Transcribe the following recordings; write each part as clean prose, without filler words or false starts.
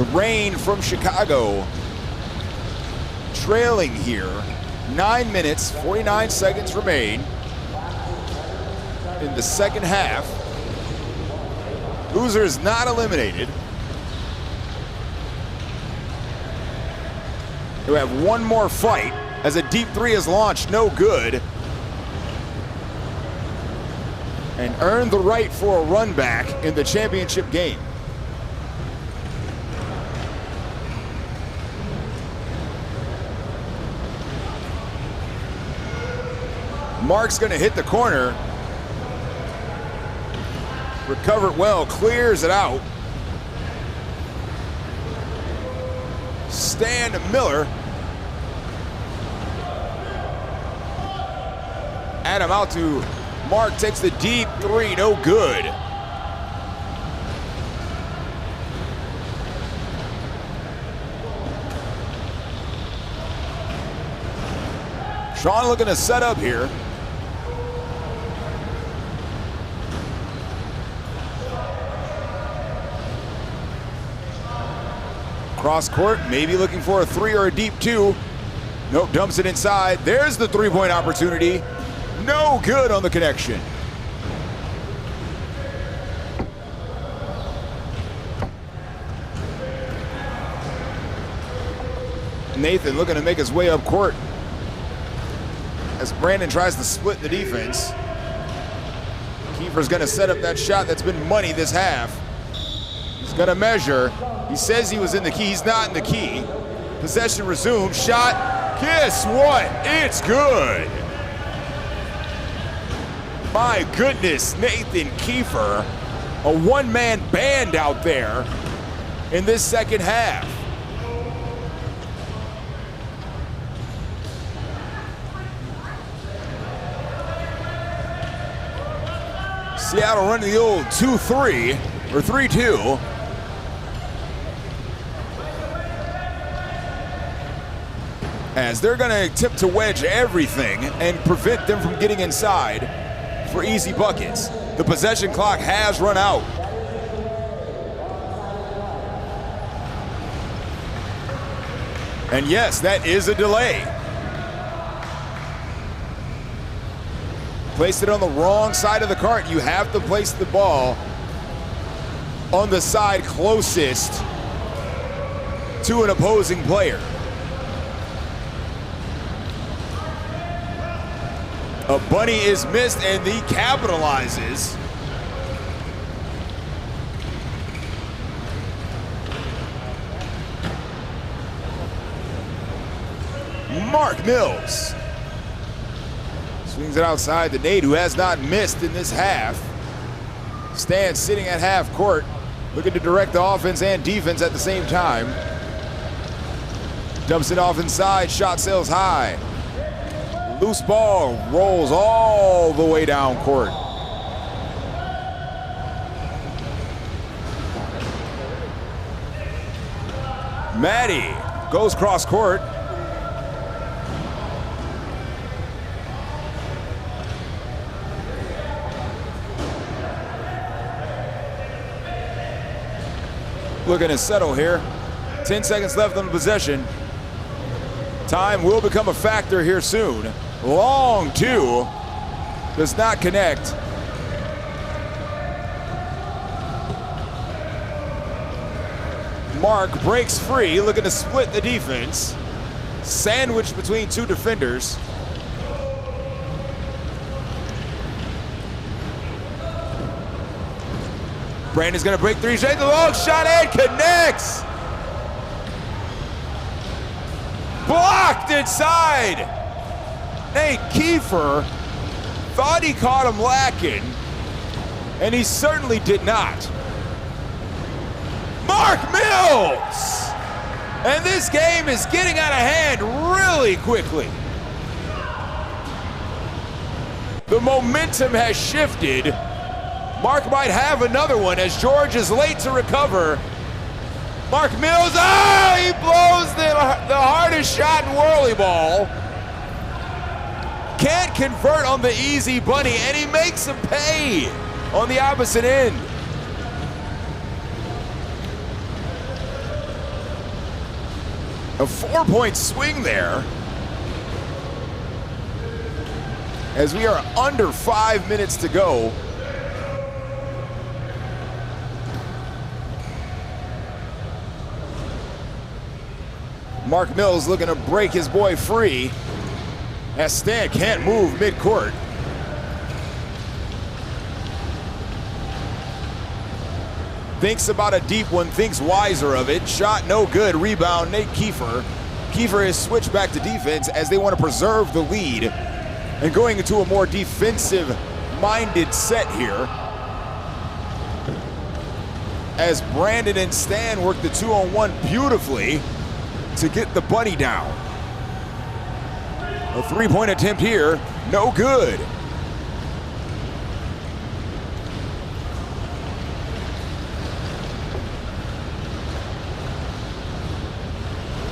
The Rain from Chicago trailing here. 9 minutes, 49 seconds remain in the second half. Loser is not eliminated. We have one more fight as a deep three is launched, no good. And earned the right for a run back in the championship game. Mark's gonna hit the corner. Recovered well, clears it out. Stan Miller. Adam out to Mark, takes the deep three, no good. Sean looking to set up here. Cross court, maybe looking for a three or a deep two. Nope, dumps it inside. There's the three-point opportunity. No good on the connection. Nathan looking to make his way up court as Brandon tries to split the defense. Kiefer's gonna set up that shot that's been money this half. He's gonna measure. He says he was in the key, he's not in the key. Possession resumed, shot, guess what? It's good. My goodness, Nathan Kiefer, a one-man band out there in this second half. Seattle running the old 2-3 or 3-2. As they're gonna attempt to wedge everything and prevent them from getting inside for easy buckets. The possession clock has run out. And yes, that is a delay. Placed it on the wrong side of the cart. You have to place the ball on the side closest to an opposing player. A bunny is missed and he capitalizes. Mark Mills swings it outside to Nate, who has not missed in this half. Stan sitting at half court, looking to direct the offense and defense at the same time. Dumps it off inside, shot sails high. Loose ball rolls all the way down court. Maddie goes cross court. Looking to settle here. 10 seconds left on the possession. Time will become a factor here soon. Long two, does not connect. Mark breaks free, looking to split the defense. Sandwiched between two defenders. Brandon's gonna break three, shake the long shot and connects. Blocked inside. Nate Kiefer thought he caught him lacking, and he certainly did not. Mark Mills! And this game is getting out of hand really quickly. The momentum has shifted. Mark might have another one as George is late to recover. Mark Mills, he blows the hardest shot in WhirlyBall. Can't convert on the easy bunny, and he makes him pay on the opposite end. A 4-point swing there. As we are under 5 minutes to go. Mark Mills looking to break his boy free. As Stan can't move mid-court. Thinks about a deep one, thinks wiser of it. Shot no good, rebound Nate Kiefer. Kiefer has switched back to defense as they want to preserve the lead and going into a more defensive-minded set here. As Brandon and Stan work the 2-on-1 beautifully to get the bunny down. A 3-point attempt here, no good.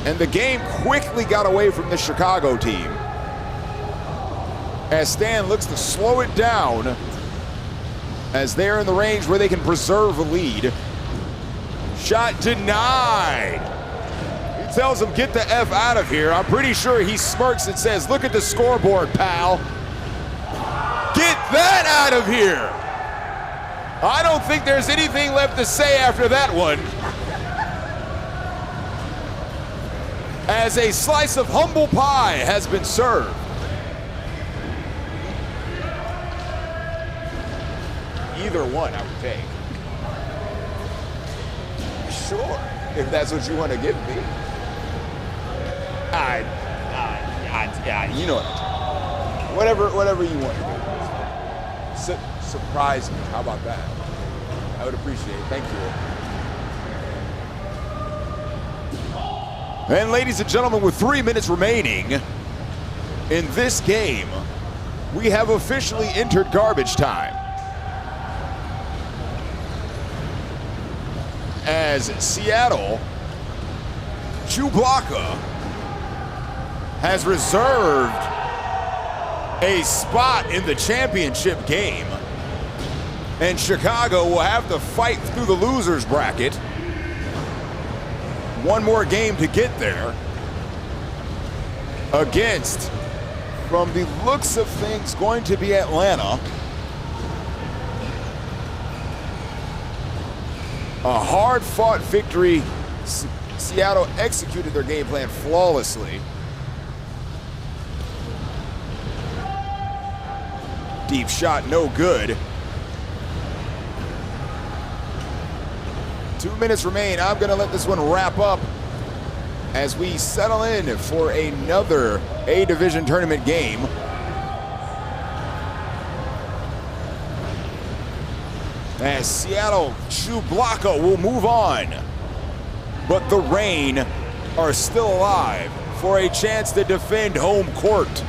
And the game quickly got away from the Chicago team. As Stan looks to slow it down as they're in the range where they can preserve a lead. Shot denied. He tells him, get the F out of here. I'm pretty sure he smirks and says, look at the scoreboard, pal. Get that out of here. I don't think there's anything left to say after that one. As a slice of humble pie has been served. Either one I would take. Sure, if that's what you want to give me. You know what? Whatever you want to do. Surprise me. How about that? I would appreciate it. Thank you. And ladies and gentlemen, with 3 minutes remaining in this game, we have officially entered garbage time. As Seattle, Chewbacca has reserved a spot in the championship game. And Chicago will have to fight through the losers bracket. One more game to get there against, from the looks of things, going to be Atlanta. A hard-fought victory. Seattle executed their game plan flawlessly. Deep shot, no good. 2 minutes remain. I'm going to let this one wrap up as we settle in for another A-Division tournament game. As Seattle Chewbacca will move on, but the Reign are still alive for a chance to defend home court.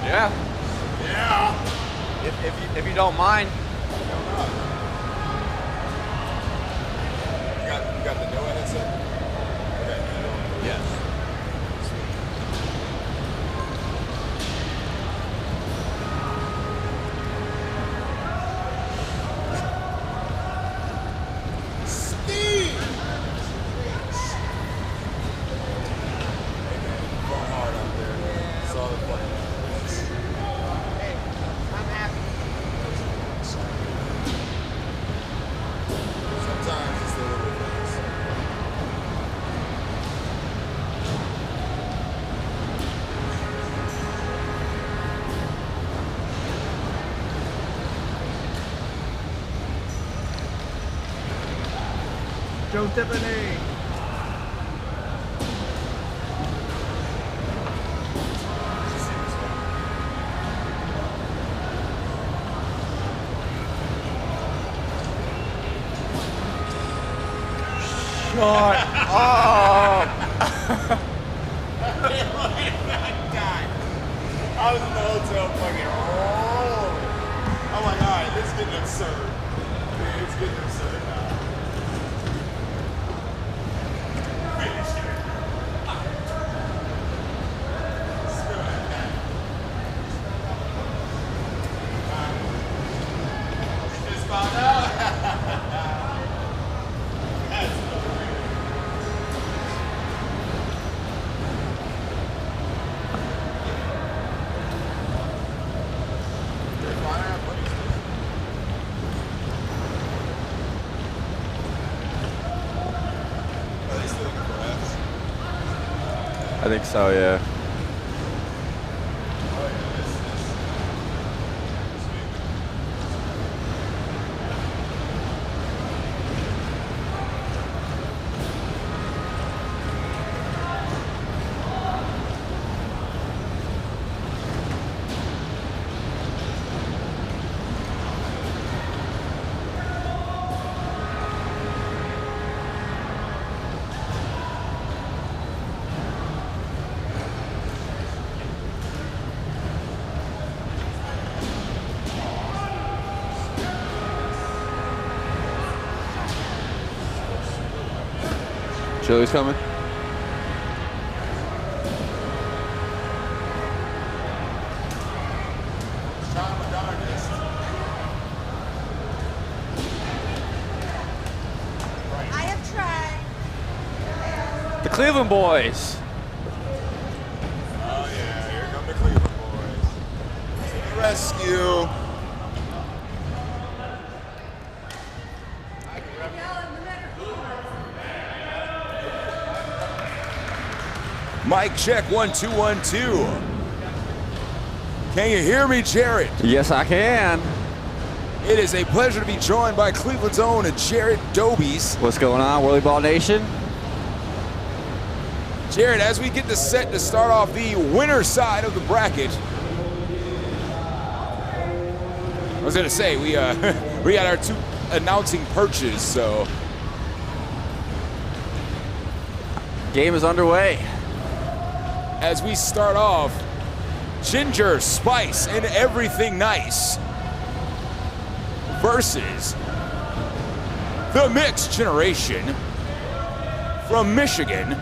Yeah. Yeah. If you don't mind. You got the Noah headset? Okay. Yes. Joe Tiffany. Shut up. I was in the hotel fucking rolling. I'm like, all right, this is getting absurd. It's getting absurd now. Finish it. Just found out. That's hilarious. I think so, yeah. Chili's coming. I have tried. The Cleveland boys. Oh yeah, here come the Cleveland boys. To the rescue. Mic check 1 2 1 2. Can you hear me, Jared? Yes, I can. It is a pleasure to be joined by Cleveland's own Jared Dobies. What's going on, WhirlyBall Nation? Jared, as we get this set to start off the winner side of the bracket, I was gonna say we we got our two announcing perches, so Game is underway. as we start off, Ginger, Spice, and Everything Nice versus the Mixed Generation from Michigan.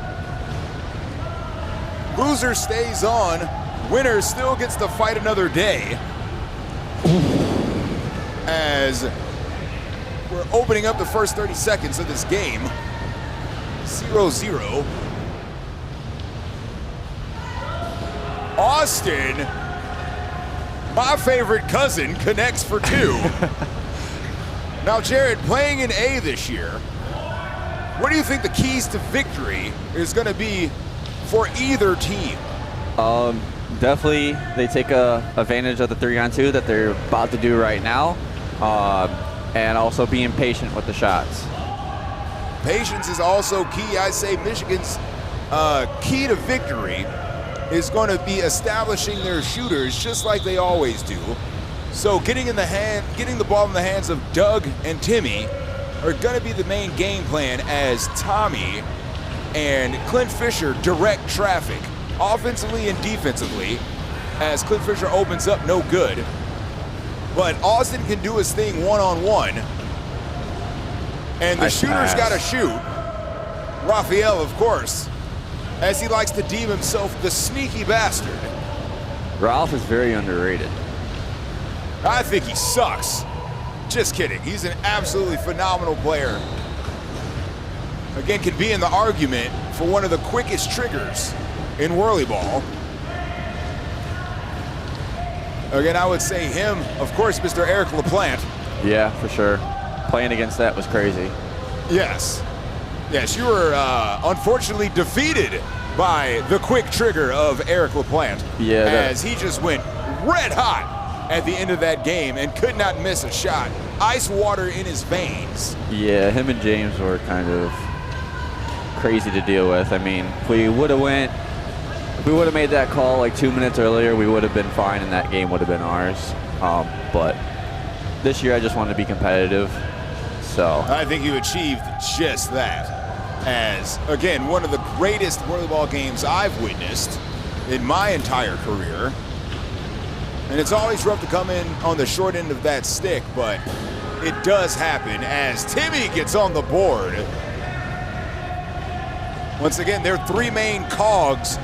Loser stays on, winner still gets to fight another day. As we're opening up the first 30 seconds of this game, 0-0. Austin, my favorite cousin, connects for two. Now, Jared, playing in A this year, what do you think the keys to victory is going to be for either team? Definitely, they take advantage of the 3-on-2 that they're about to do right now, and also being patient with the shots. Patience is also key. I say Michigan's key to victory is going to be establishing their shooters just like they always do. So getting the ball in the hands of Doug and Timmy are going to be the main game plan as Tommy and Clint Fisher direct traffic offensively and defensively. as Clint Fisher opens up, no good. But Austin can do his thing one-on-one. And the Nice shooter's pass. got to shoot. Raphael, of course, as he likes to deem himself the sneaky bastard. Ralph is very underrated. I think he sucks. Just kidding. He's an absolutely phenomenal player. Again, can be in the argument for one of the quickest triggers in WhirlyBall. Again, I would say him, of course, Mr. Eric LaPlante. Yeah, for sure. Playing against that was crazy. Yes. Yes, you were unfortunately defeated by the quick trigger of Eric LaPlante. Yeah. As he just went red hot at the end of that game and could not miss a shot. Ice water in his veins. Yeah, him and James were kind of crazy to deal with. I mean, if we would have made that call like 2 minutes earlier, we would have been fine and that game would have been ours. But this year I just wanted to be competitive. So I think you achieved just that. As, again, one of the greatest WhirlyBall games I've witnessed in my entire career. And it's always rough to come in on the short end of that stick, but it does happen as Timmy gets on the board. Once again, their three main cogs,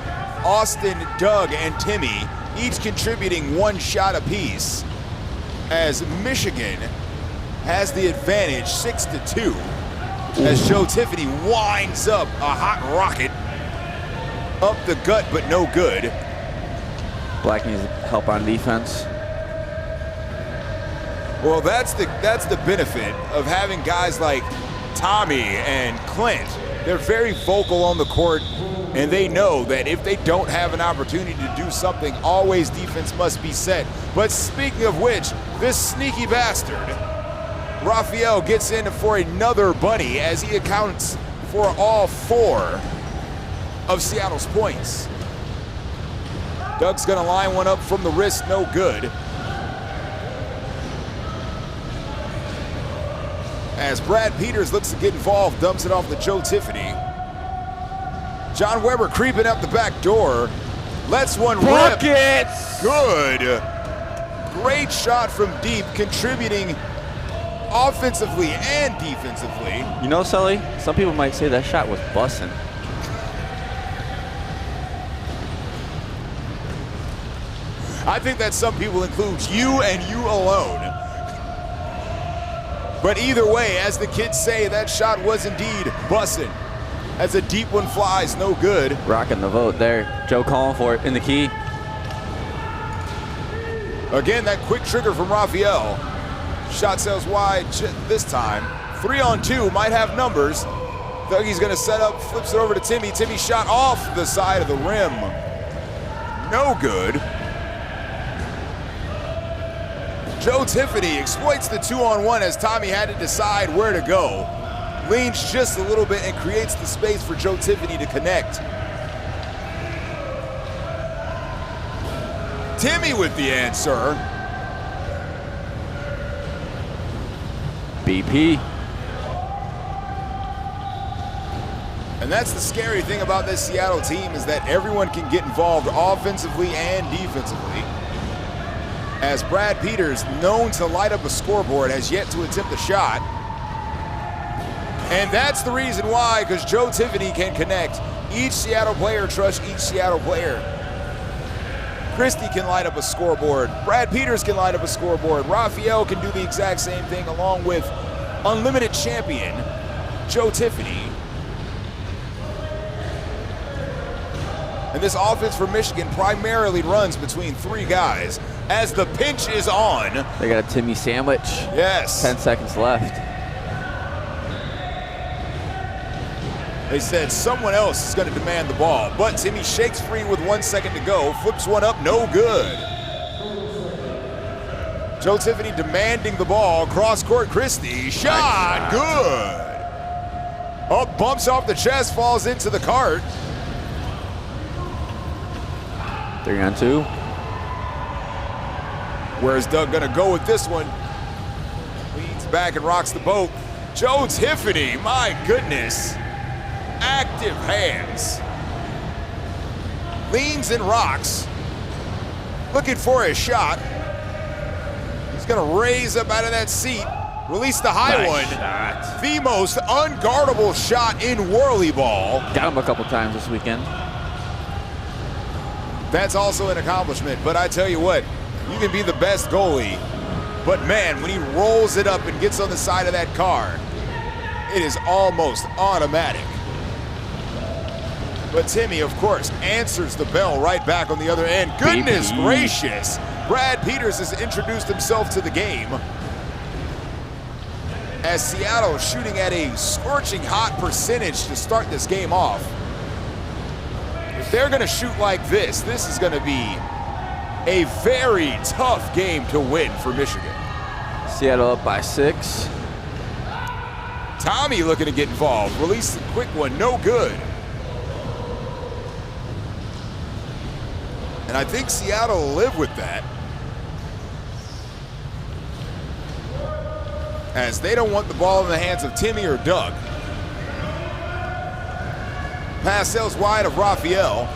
Austin, Doug, and Timmy, each contributing one shot apiece, as Michigan has the advantage 6-2, as Joe Tiffany winds up a hot rocket up the gut, but no good. Black needs help on defense. Well, that's the benefit of having guys like Tommy and Clint. They're very vocal on the court, and they know that if they don't have an opportunity to do something, always defense must be set. But speaking of which, this sneaky bastard, Raphael, gets in for another bunny as he accounts for all 4 of Seattle's points. Doug's gonna line one up from the wrist, no good. As Brad Peters looks to get involved, dumps it off to Joe Tiffany. John Weber creeping up the back door, lets one rip. Buckets! Good. Great shot from deep, contributing offensively and defensively. You know, Sully, some people might say that shot was bussin'. I think that some people includes you and you alone. But either way, as the kids say, that shot was indeed bussin'. As a deep one flies, no good. Rocking the vote there. Joe calling for it in the key. Again, that quick trigger from Raphael. Shot sails wide this time. 3-on-2 might have numbers. Dougie's gonna set up, flips it over to Timmy. Timmy shot off the side of the rim. No good. Joe Tiffany exploits the 2-on-1 as Tommy had to decide where to go. Leans just a little bit and creates the space for Joe Tiffany to connect. Timmy with the answer. BP. And that's the scary thing about this Seattle team is that everyone can get involved offensively and defensively. As Brad Peters, known to light up a scoreboard, has yet to attempt a shot. And that's the reason why, because Joe Tiffany can connect. Each Seattle player trusts each Seattle player. Christie can light up a scoreboard. Brad Peters can light up a scoreboard. Raphael can do the exact same thing along with unlimited champion, Joe Tiffany. And this offense for Michigan primarily runs between 3 guys as the pinch is on. They got a Timmy sandwich. Yes. 10 seconds left. They said someone else is going to demand the ball, but Timmy shakes free with 1 second to go, flips one up, no good. Joe Tiffany demanding the ball, cross court, Christie, shot, good. Oh, bumps off the chest, falls into the cart. 3-on-2. Where's Doug gonna go with this one? Leans back and rocks the boat. Joe Tiffany, my goodness. Active hands. Leans and rocks. looking for a shot. He's gonna raise up out of that seat, release the high one. Shot. The most unguardable shot in WhirlyBall. Got him a couple times this weekend. That's also an accomplishment, but I tell you what, you can be the best goalie, but man, when he rolls it up and gets on the side of that car, it is almost automatic. But Timmy, of course, answers the bell right back on the other end. Goodness gracious, Brad Peters has introduced himself to the game. As Seattle is shooting at a scorching hot percentage to start this game off. If they're gonna shoot like this is gonna be a very tough game to win for Michigan. Seattle up by 6. Tommy looking to get involved. Release the quick one, no good. And I think Seattle will live with that, as they don't want the ball in the hands of Timmy or Doug. Pass sails wide of Raphael.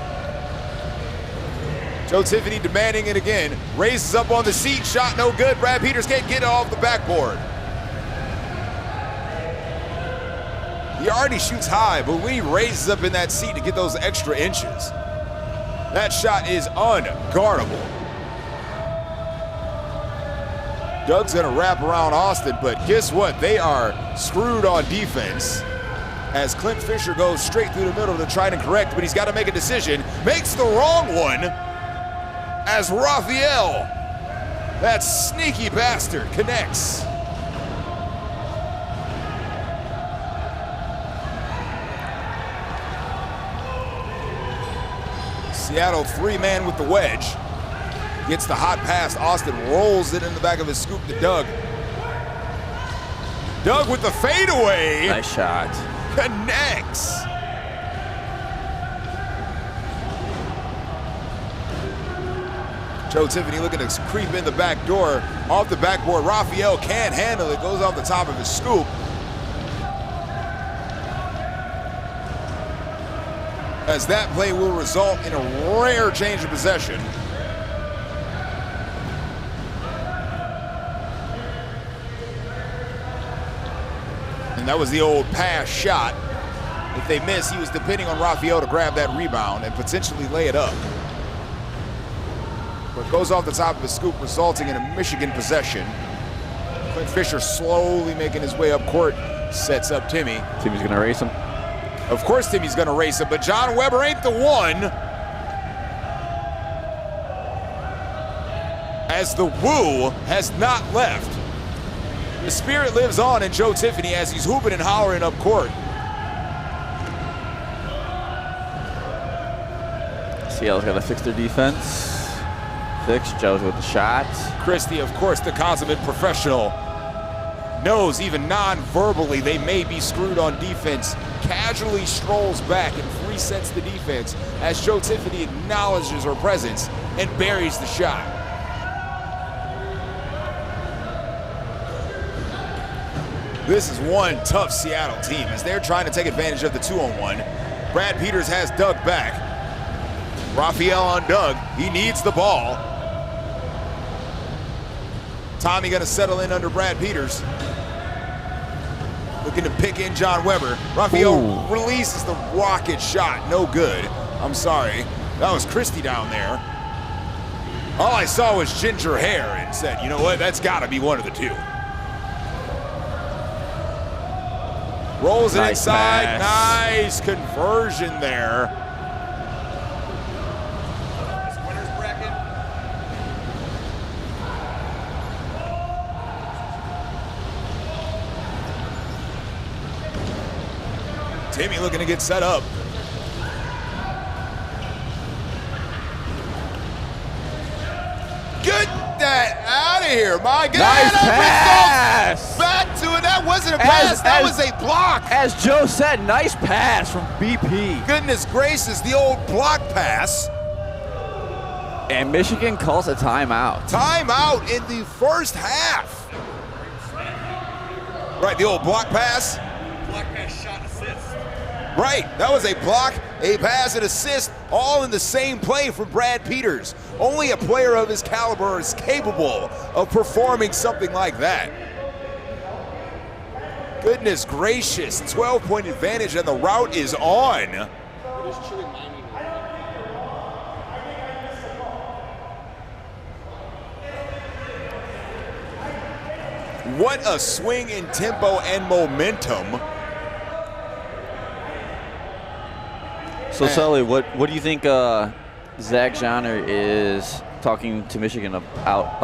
Joe Tiffany demanding it again. Raises up on the seat, shot no good. Brad Peters can't get it off the backboard. He already shoots high, but when he raises up in that seat to get those extra inches, that shot is unguardable. Doug's gonna wrap around Austin, but guess what? They are screwed on defense as Clint Fisher goes straight through the middle to try and correct, but he's got to make a decision. Makes the wrong one as Raphael, that sneaky bastard, connects. Seattle 3-man with the wedge. Gets the hot pass. Austin rolls it in the back of his scoop to Doug. Doug with the fadeaway. Nice shot. Connects. Joe Tiffany looking to creep in the back door. Off the backboard. Raphael can't handle it. Goes off the top of his scoop. As that play will result in a rare change of possession. And that was the old pass shot. If they miss, he was depending on Raphael to grab that rebound and potentially lay it up. But goes off the top of his scoop, resulting in a Michigan possession. Clint Fisher slowly making his way up court, sets up Timmy. Timmy's gonna race him. Of course Timmy's gonna race him, but John Weber ain't the one. As the woo has not left. The spirit lives on in Joe Tiffany as he's hooping and hollering up court. Seattle's got to fix their defense. Joe's with the shot. Christie, of course, the consummate professional, knows even non-verbally they may be screwed on defense. Casually strolls back and resets the defense as Joe Tiffany acknowledges her presence and buries the shot. This is one tough Seattle team as they're trying to take advantage of the 2-on-1. Brad Peters has Doug back. Raphael on Doug. He needs the ball. Tommy gonna settle in under Brad Peters. Looking to pick in John Weber. Raphael releases the rocket shot. No good. I'm sorry. That was Christie down there. All I saw was ginger hair and said, you know what? That's gotta be one of the two. Rolls it inside. Nice conversion there. Winners bracket. Timmy looking to get set up. Get that out of here, my God. Nice pass. Back to it. That wasn't a pass. That was a block. As Joe said, nice pass from BP. Goodness gracious, the old block pass. And Michigan calls a timeout. Timeout in the first half. Right, the old block pass. Block pass shot assist. Right, that was a block A pass and assist, all in the same play from Brad Peters. Only a player of his caliber is capable of performing something like that. Goodness gracious, 12-point advantage and the route is on. What a swing in tempo and momentum. So Sully, what do you think Zach Johnner is talking to Michigan about?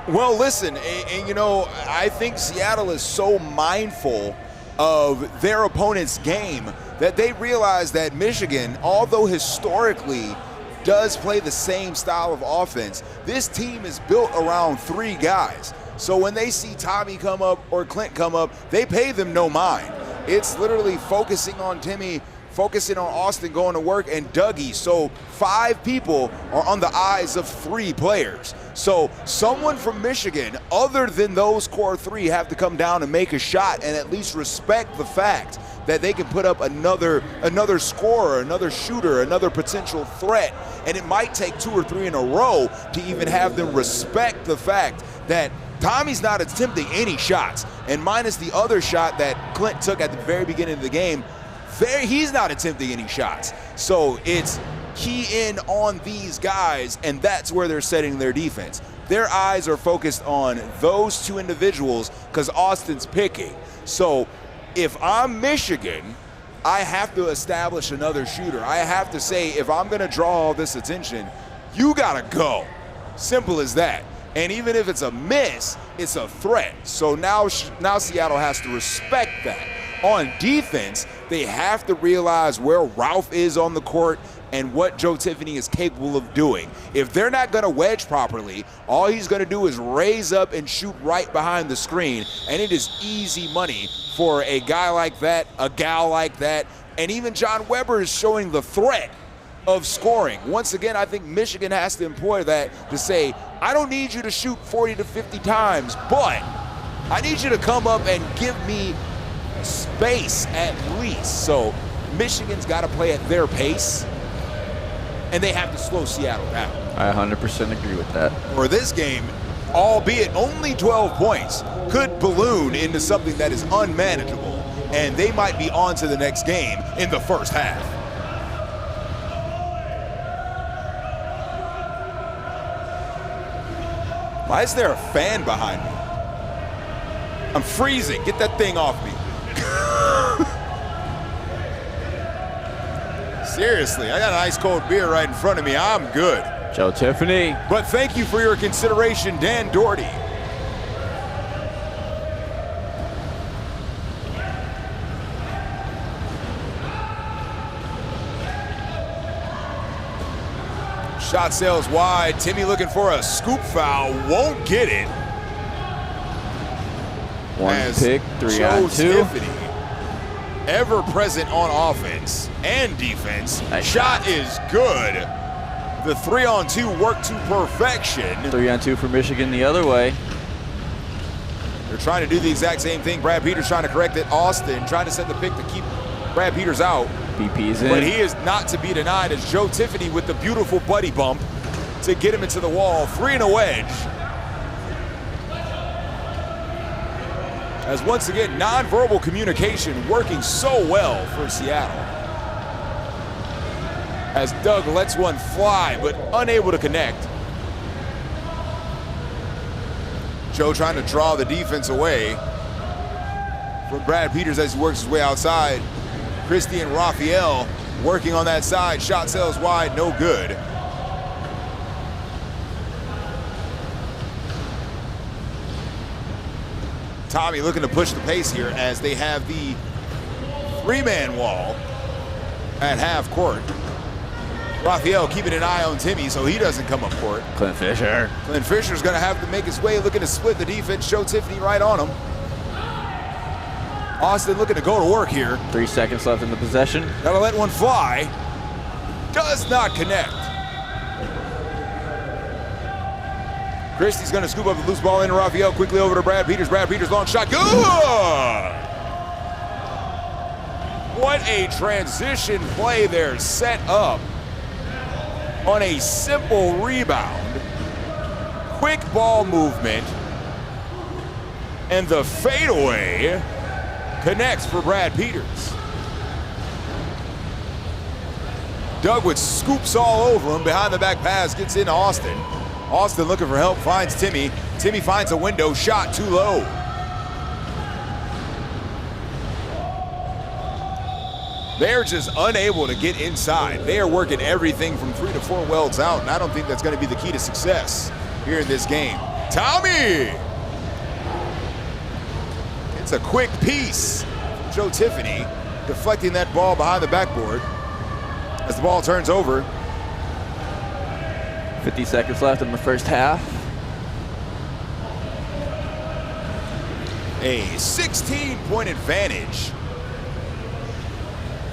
Well, listen, and you know, I think Seattle is so mindful of their opponent's game that they realize that Michigan, although historically does play the same style of offense, this team is built around 3 guys. So when they see Tommy come up or Clint come up, they pay them no mind. It's literally focusing on Timmy, focusing on Austin going to work, and Dougie. So 5 people are on the eyes of 3 players. So someone from Michigan, other than those core 3, have to come down and make a shot and at least respect the fact that they can put up another scorer, another shooter, another potential threat. And it might take 2 or 3 in a row to even have them respect the fact that Tommy's not attempting any shots. And minus the other shot that Clint took at the very beginning of the game, he's not attempting any shots. So it's key in on these guys, and that's where they're setting their defense. Their eyes are focused on those 2 individuals because Austin's picking. So if I'm Michigan, I have to establish another shooter. I have to say, if I'm going to draw all this attention, you got to go. Simple as that. And even if it's a miss, it's a threat. So now Seattle has to respect that. On defense, they have to realize where Ralph is on the court and what Joe Tiffany is capable of doing. If they're not going to wedge properly, all he's going to do is raise up and shoot right behind the screen, and it is easy money for a guy like that, a gal like that, and even John Weber is showing the threat of scoring. Once again, I think Michigan has to employ that to say, I don't need you to shoot 40 to 50 times, but I need you to come up and give me space at least. So Michigan's got to play at their pace, and they have to slow Seattle down. I 100% agree with that. Or this game, albeit only 12 points, could balloon into something that is unmanageable, and they might be on to the next game in the first half. Why is there a fan behind me? I'm freezing. Get that thing off me. Seriously, I got an ice cold beer right in front of me. I'm good. Joe Tiffany. But thank you for your consideration, Dan Doherty. Shot sails wide. Timmy looking for a scoop foul. Won't get it. One pick, 3 on 2. Tiffany, ever present on offense and defense. Nice Shot is good. The 3-on-2 worked to perfection. 3 on 2 for Michigan the other way. They're trying to do the exact same thing. Brad Peters trying to correct it. Austin trying to set the pick to keep Brad Peters out. BP's in. But he is not to be denied as Joe Tiffany with the beautiful buddy bump to get him into the wall. 3 and a wedge. As once again, nonverbal communication working so well for Seattle. As Doug lets one fly, but unable to connect. Joe trying to draw the defense away from Brad Peters as he works his way outside. Christian Raphael working on that side. Shot sails wide, no good. Tommy looking to push the pace here as they have the 3-man wall at half court. Raphael keeping an eye on Timmy so he doesn't come up court. Clint Fisher. Clint Fisher's gonna have to make his way, looking to split the defense. Joe Tiffany right on him. Austin looking to go to work here. 3 seconds left in the possession. Gotta let one fly. Does not connect. Christie's gonna scoop up the loose ball into Raphael. Quickly over to Brad Peters. Brad Peters, long shot. Good! What a transition play there set up on a simple rebound. Quick ball movement. And the fadeaway connects for Brad Peters. Doug with scoops all over him. Behind the back pass gets into Austin. Austin looking for help, finds Timmy. Timmy finds a window, shot too low. They're just unable to get inside. They are working everything from 3 to 4 welds out, and I don't think that's going to be the key to success here in this game. Tommy! It's a quick piece from Joe Tiffany, deflecting that ball behind the backboard as the ball turns over. 50 seconds left in the first half. A 16-point advantage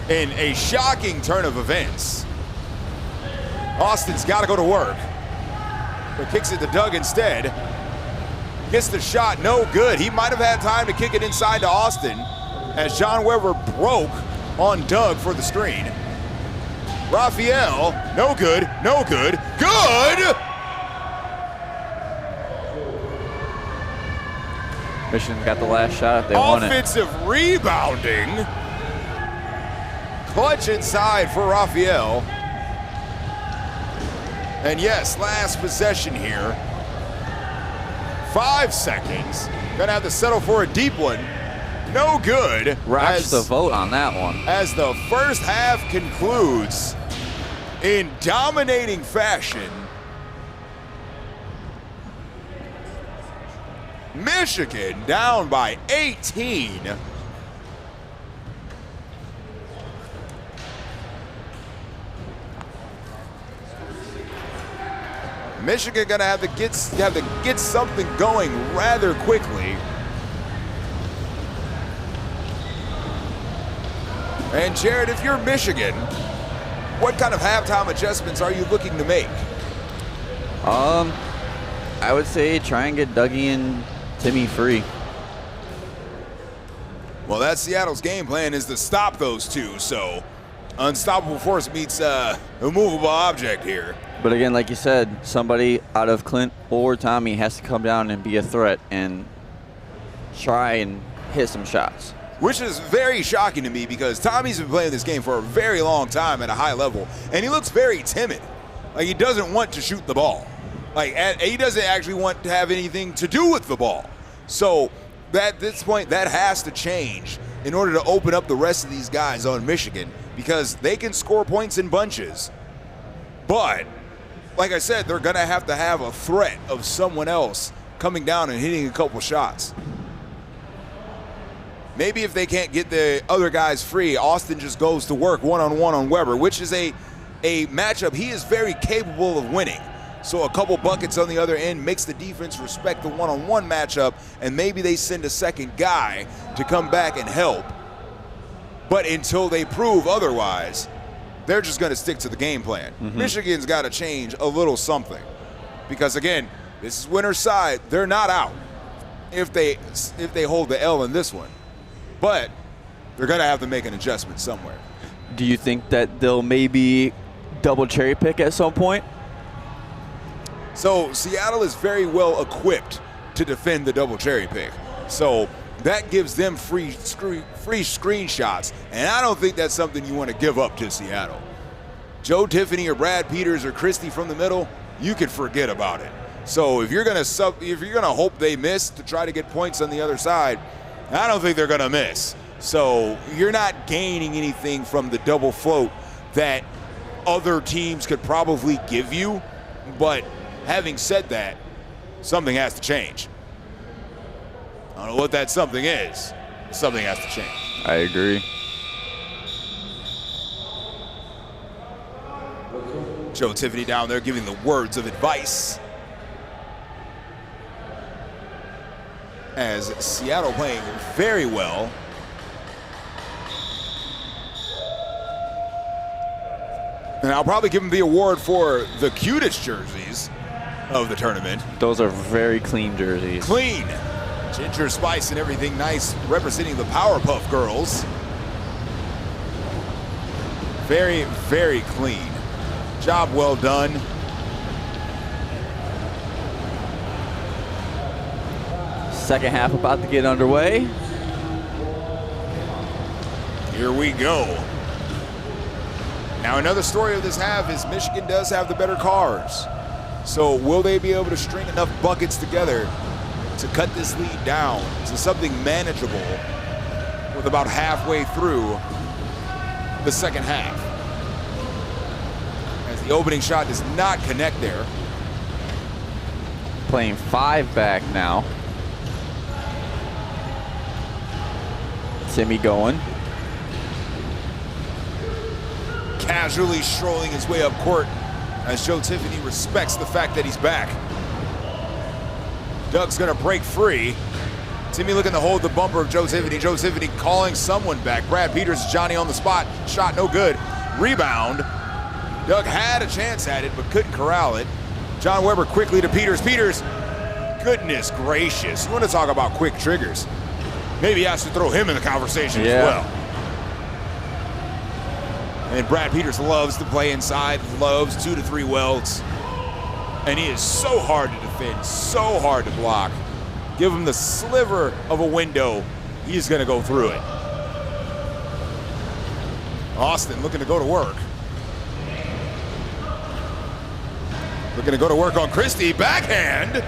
in a shocking turn of events. Austin's got to go to work, but kicks it to Doug instead. Gets the shot, no good. He might have had time to kick it inside to Austin as John Weber broke on Doug for the screen. Raphael, no good, no good, good! Michigan's got the last shot if they want it. Offensive rebounding. Clutch inside for Raphael. And yes, last possession here. 5 seconds. Gonna have to settle for a deep one. No good. Rocks the vote on that one. As the first half concludes in dominating fashion, Michigan down by 18. Michigan gonna have to get something going rather quickly. And Jared, if you're Michigan, what kind of halftime adjustments are you looking to make? I would say try and get Dougie and Timmy free. Well, that's Seattle's game plan, is to stop those two. So unstoppable force meets immovable object here. But again, like you said, somebody out of Clint or Tommy has to come down and be a threat and try and hit some shots. Which is very shocking to me because Tommy's been playing this game for a very long time at a high level, and he looks very timid. Like, he doesn't want to shoot the ball. Like, he doesn't actually want to have anything to do with the ball. So at this point, that has to change in order to open up the rest of these guys on Michigan, because they can score points in bunches. But like I said, they're gonna have to have a threat of someone else coming down and hitting a couple shots. Maybe if they can't get the other guys free, Austin just goes to work one-on-one on Weber, which is a matchup he is very capable of winning. So a couple buckets on the other end makes the defense respect the one-on-one matchup, and maybe they send a second guy to come back and help. But until they prove otherwise, they're just going to stick to the game plan. Michigan's got to change a little something, because again, this is winner's side. They're not out if they hold the L in this one, but they're going to have to make an adjustment somewhere. Do you think that they'll maybe double cherry pick at some point? So Seattle is very well equipped to defend the double cherry pick. So that gives them free screenshots, and I don't think that's something you want to give up to Seattle. Joe Tiffany or Brad Peters or Christie from the middle, you can forget about it. So if you're gonna hope they miss to try to get points on the other side, I don't think they're gonna miss. So you're not gaining anything from the double float that other teams could probably give you. But having said that, something has to change. I don't know what that something is. Something has to change. I agree. Joe Tiffany down there giving the words of advice. As Seattle playing very well. And I'll probably give him the award for the cutest jerseys of the tournament. Those are very clean jerseys. Clean. Ginger spice and everything nice, representing the Powerpuff Girls. Very, very clean. Job well done. Second half about to get underway. Here we go. Now another story of this half is Michigan does have the better cars. So will they be able to string enough buckets together to cut this lead down to something manageable with about halfway through the second half? As the opening shot does not connect there. Playing 5 back now. Timmy going. Casually strolling his way up court as Joe Tiffany respects the fact that he's back. Doug's gonna break free. Timmy looking to hold the bumper of Joe Tiffany. Joe Tiffany calling someone back. Brad Peters, Johnny on the spot. Shot no good. Rebound. Doug had a chance at it but couldn't corral it. John Weber quickly to Peters. Peters, goodness gracious. You want to talk about quick triggers. Maybe I should throw him in the conversation as well. And Brad Peters loves to play inside, loves 2 to 3 welds. And he is so hard to defend, so hard to block. Give him the sliver of a window, he's gonna go through it. Austin looking to go to work. Looking to go to work on Christie, backhand,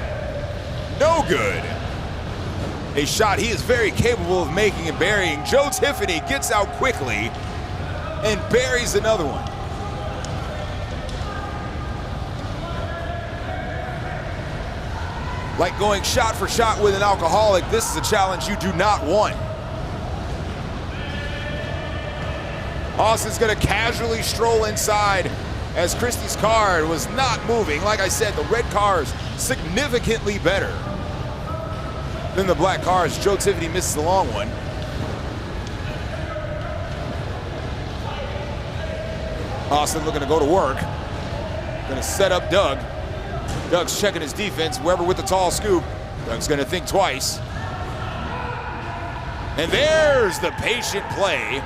no good. A shot he is very capable of making and burying. Joe Tiffany gets out quickly and buries another one. Like going shot for shot with an alcoholic, this is a challenge you do not want. Austin's gonna casually stroll inside as Christie's car was not moving. Like I said, the red car is significantly better than the black cars. Joe Tiffany misses the long one. Austin looking to go to work. Gonna set up Doug. Doug's checking his defense. Weber with the tall scoop. Doug's gonna think twice. And there's the patient play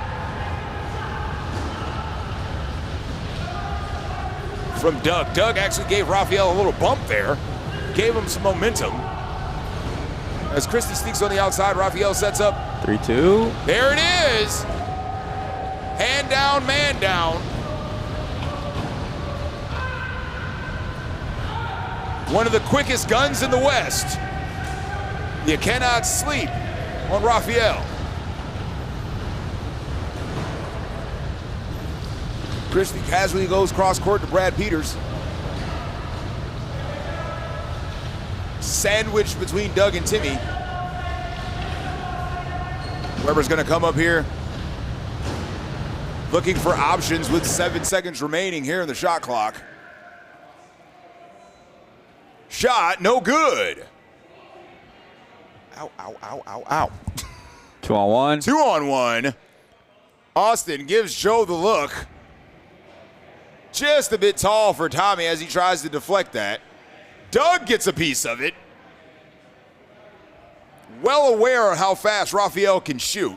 from Doug. Doug actually gave Raphael a little bump there. Gave him some momentum. As Christie sneaks on the outside, Raphael sets up. 3-2. There it is. Hand down, man down. One of the quickest guns in the West. You cannot sleep on Raphael. Christie casually goes cross court to Brad Peters. Sandwiched between Doug and Timmy. Weber's gonna come up here looking for options with 7 seconds remaining here in the shot clock. Shot, no good. Ow, ow, ow, ow, ow. 2-on-1. 2-on-1. Austin gives Joe the look. Just a bit tall for Tommy as he tries to deflect that. Doug gets a piece of it. Well aware of how fast Raphael can shoot.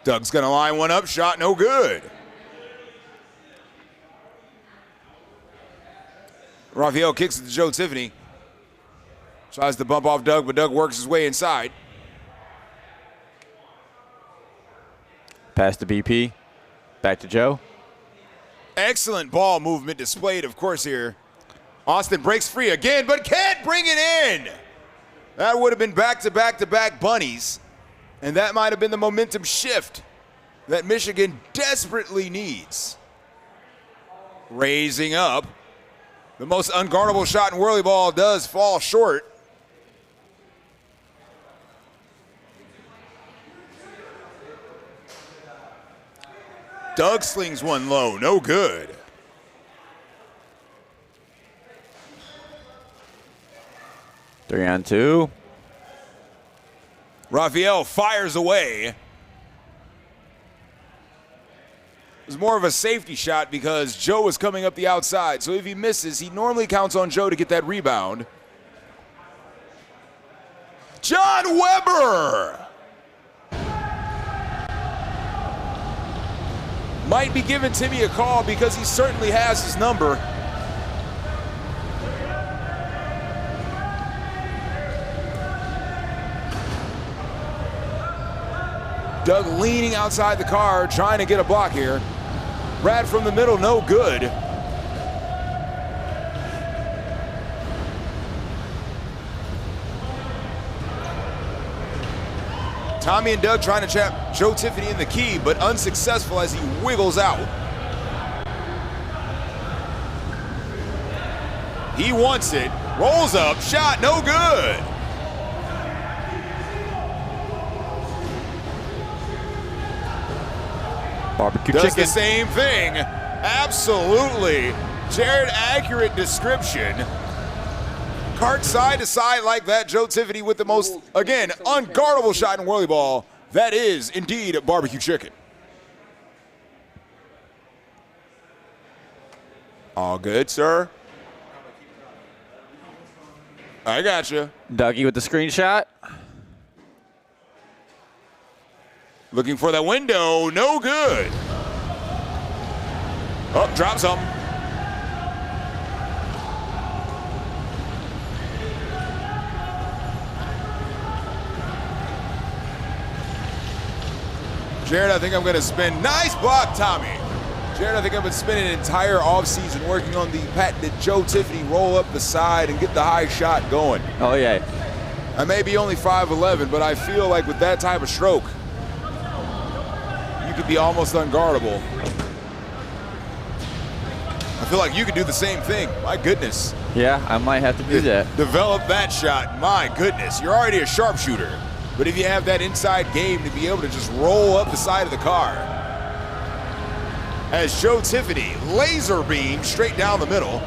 Doug's gonna line one up, shot no good. Raphael kicks it to Joe Tiffany. Tries to bump off Doug, but Doug works his way inside. Pass to BP. Back to Joe. Excellent ball movement displayed, of course, here. Austin breaks free again, but can't bring it in. That would have been back-to-back-to-back bunnies, and that might have been the momentum shift that Michigan desperately needs. Raising up. The most unguardable shot in WhirlyBall does fall short. Doug slings one low, no good. 3-on-2. Raphael fires away. It was more of a safety shot because Joe was coming up the outside. So if he misses, he normally counts on Joe to get that rebound. John Weber might be giving Timmy a call because he certainly has his number. Doug leaning outside the car, trying to get a block here. Brad from the middle, no good. Tommy and Doug trying to trap Joe Tiffany in the key, but unsuccessful as he wiggles out. He wants it, rolls up, shot, no good. Barbecue Does chicken. the same thing. Absolutely. Jared, accurate description. Cart side to side like that. Joe Tiffany with the most, again, unguardable shot in WhirlyBall. That is indeed barbecue chicken. All good, sir. I got you. Dougie with the screenshot. Looking for that window, no good. Oh, drop some. Jared, I think I'm gonna spend, nice block, Tommy. Jared, I think I've been spending an entire offseason working on the patented Joe Tiffany roll up the side and get the high shot going. Oh, yeah. I may be only 5'11", but I feel like with that type of stroke, you could be almost unguardable. I feel like you could do the same thing. My goodness. Yeah, I might have to do that. Develop that shot. My goodness. You're already a sharpshooter. But if you have that inside game to be able to just roll up the side of the car. As Joe Tiffany laser beam straight down the middle.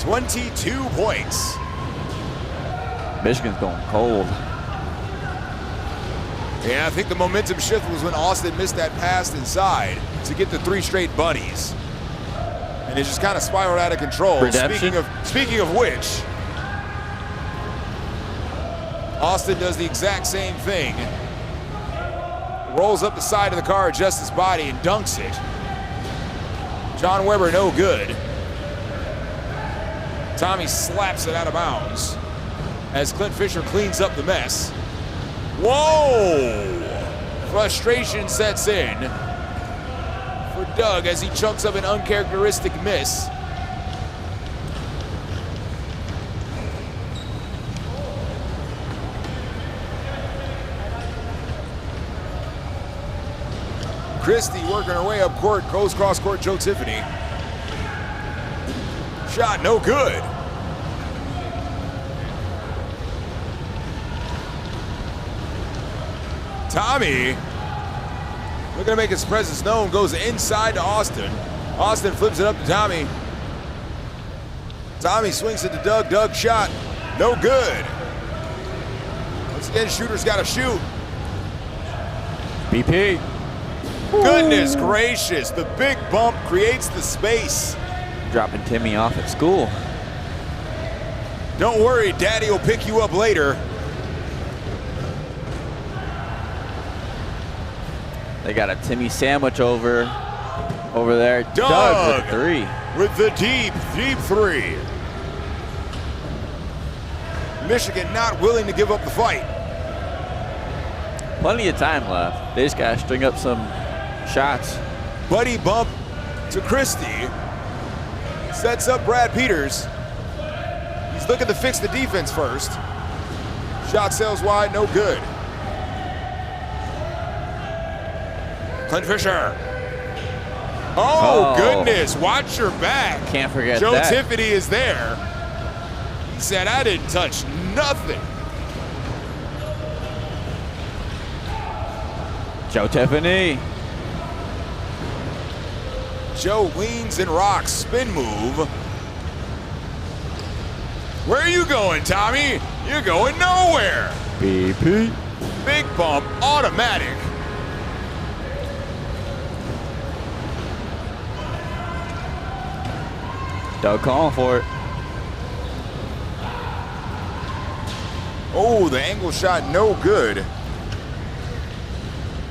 22 points. Michigan's going cold. Yeah, I think the momentum shift was when Austin missed that pass inside to get the 3 straight bunnies. And it just kind of spiraled out of control. Redemption. Speaking of which, Austin does the exact same thing. Rolls up the side of the car, adjusts his body, and dunks it. John Weber, no good. Tommy slaps it out of bounds as Clint Fisher cleans up the mess. Whoa! Frustration sets in for Doug as he chunks up an uncharacteristic miss. Christie working her way up court, goes cross court, Joe Tiffany. Shot no good. Tommy, looking to make his presence known, goes inside to Austin. Austin flips it up to Tommy. Tommy swings it to Doug. Doug shot, no good. Once again, shooter's got to shoot. BP. Goodness gracious, the big bump creates the space. Dropping Timmy off at school. Don't worry, Daddy will pick you up later. They got a Timmy sandwich over there. Doug with the 3. With the deep 3. Michigan not willing to give up the fight. Plenty of time left. They just got to string up some shots. Buddy bump to Christie. Sets up Brad Peters. He's looking to fix the defense first. Shot sails wide, no good. Clint Fisher. Oh, goodness, watch your back. Can't forget Joe that. Tiffany is there. He said, I didn't touch nothing. Joe Tiffany. Joe leans and rocks, spin move. Where are you going, Tommy? You're going nowhere. BP. Big bump, automatic. Doug calling for it. Oh, the angle shot, no good.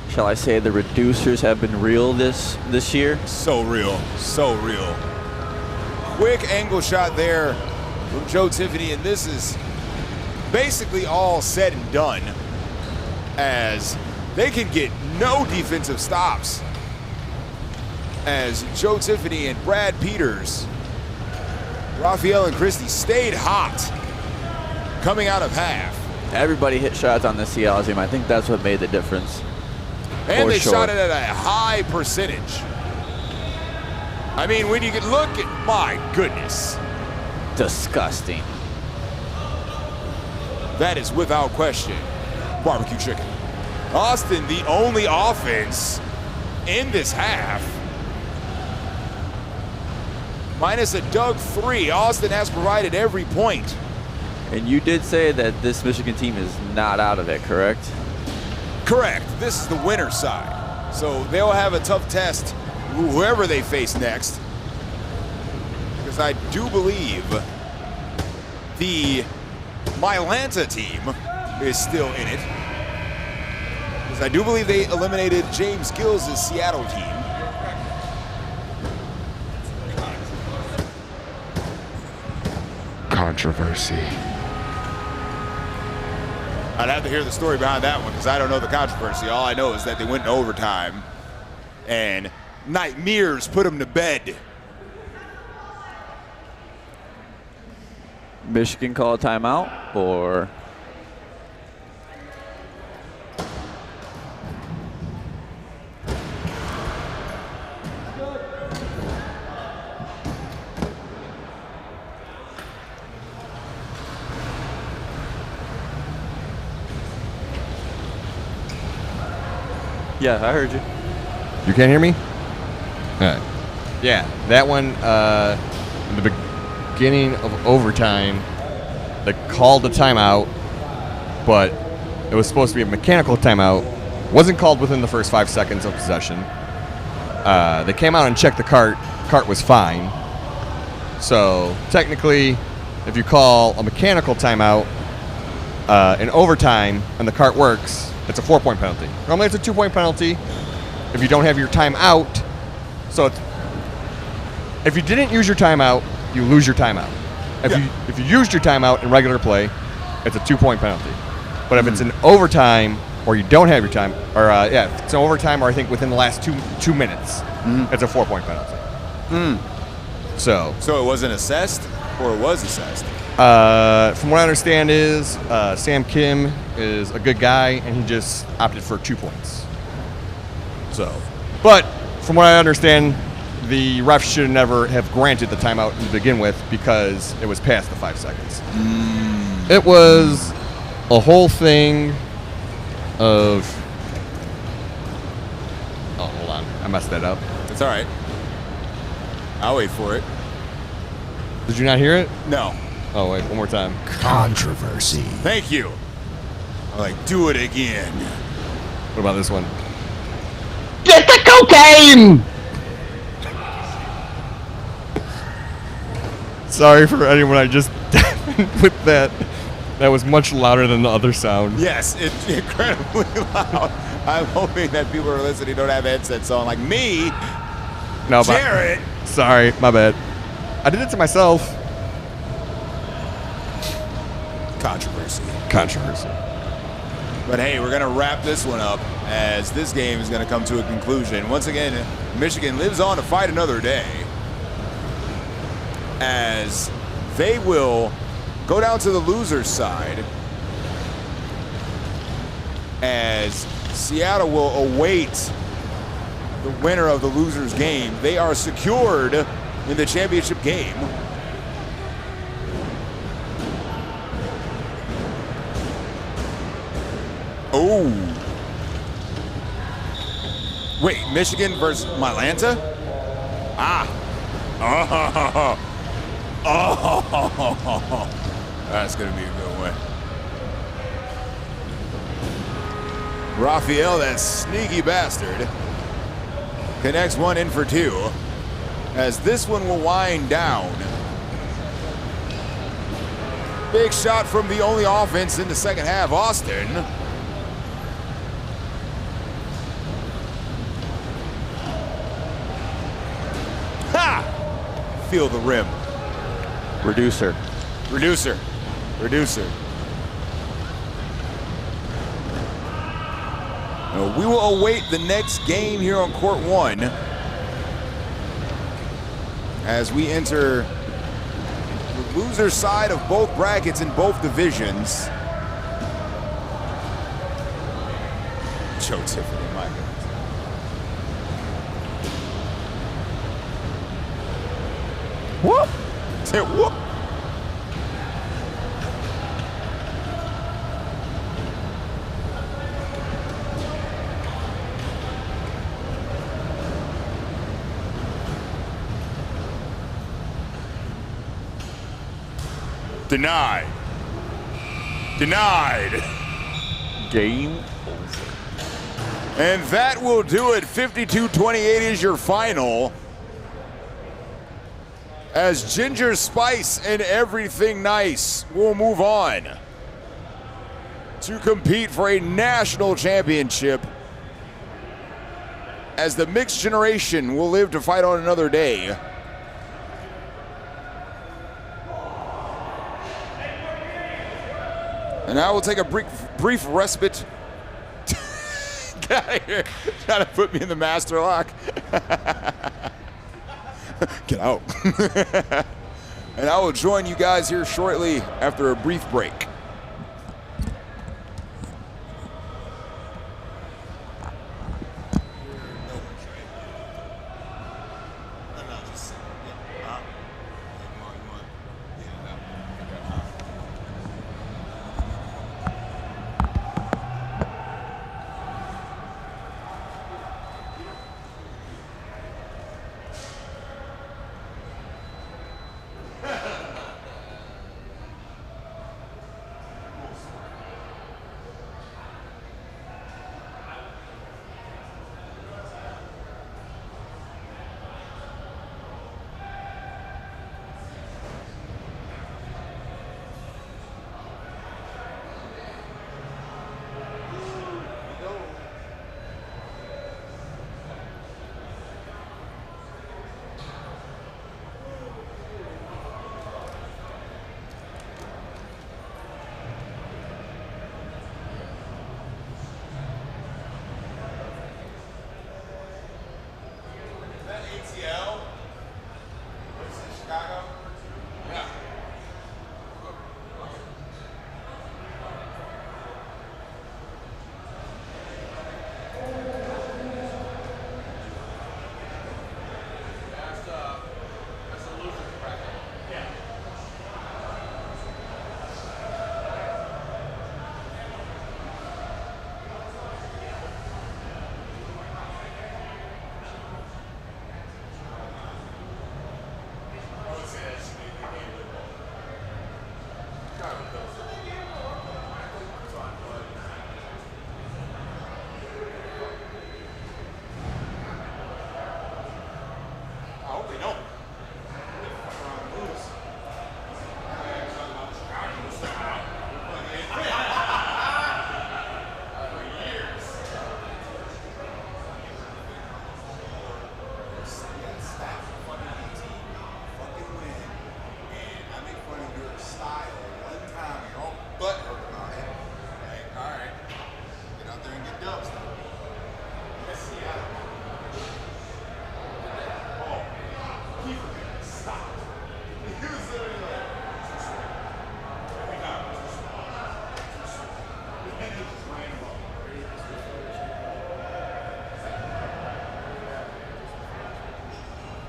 Shall I say the reducers have been real this year? So real, so real. Quick angle shot there from Joe Tiffany, and this is basically all said and done as they can get no defensive stops as Joe Tiffany and Brad Peters, Raphael and Christie stayed hot coming out of half. Everybody hit shots on the Seattle team. I think that's what made the difference. And For they sure. shot it at a high percentage. I mean, when you can look at, my goodness, Disgusting. that is without question barbecue chicken. Austin, the only offense in this half. Minus a Doug 3, Austin has provided every point. And you did say that this Michigan team is not out of it, correct? Correct. This is the winner's side. So they'll have a tough test, whoever they face next. Because I do believe the Mylanta team is still in it. Because I do believe they eliminated James Gill's Seattle team. Controversy. I'd have to hear the story behind that one because I don't know the controversy. All I know is that they went in overtime and nightmares put them to bed. Michigan call a timeout, or yeah, I heard you. You can't hear me? All right. Yeah, that one, in the beginning of overtime, they called a timeout, but it was supposed to be a mechanical timeout. Wasn't called within the first 5 seconds of possession. They came out and checked the cart. Cart was fine. So technically, if you call a mechanical timeout in overtime and the cart works, it's a 4-point penalty. Normally it's a 2-point penalty if you don't have your timeout. So if you didn't use your timeout, you lose your timeout. If you used your timeout in regular play, it's a 2-point penalty. But if it's in overtime or you don't have your time, or if it's in overtime or I think within the last two minutes, it's a 4-point penalty. So it wasn't assessed, or it was assessed? from what I understand is Sam Kim is a good guy and he just opted for 2 points. So, but from what I understand, the ref should never have granted the timeout to begin with because it was past the 5 seconds. It was a whole thing of... Oh, hold on. I messed that up. It's all right. I'll wait for it. Did you not hear it? No. Oh, wait. One more time. Controversy. Thank you. I'm like, do it again. What about this one? Get the cocaine! Sorry for anyone I just with that. That was much louder than the other sound. Yes, it's incredibly loud. I'm hoping that people who are listening don't have headsets on, like me. No, Jarrett. Sorry, my bad. I did it to myself. Controversy. Controversy. But hey, we're going to wrap this one up as this game is going to come to a conclusion. Once again, Michigan lives on to fight another day as they will go down to the loser's side as Seattle will await the winner of the loser's game. They are secured in the championship game. Oh. Wait, Michigan versus Mylanta? Ah. Oh. Oh. That's going to be a good one. Raphael, that sneaky bastard, connects one in for two as this one will wind down Big shot from the only offense in the second half, Austin. Ha! Feel the rim. Reducer. Reducer. Reducer. Now, we will await the next game here on Court 1 as we enter the loser side of both brackets in both divisions. Joe Tiffany, my goodness. Whoop! Say whoop! Denied. Denied. Game. And that will do it. 52-28 is your final. As Ginger Spice and Everything Nice will move on to compete for a national championship, as the mixed generation will live to fight on another day. And I will take a brief respite. Get out of here. Trying to put me in the master lock. Get out. And I will join you guys here shortly after a brief break.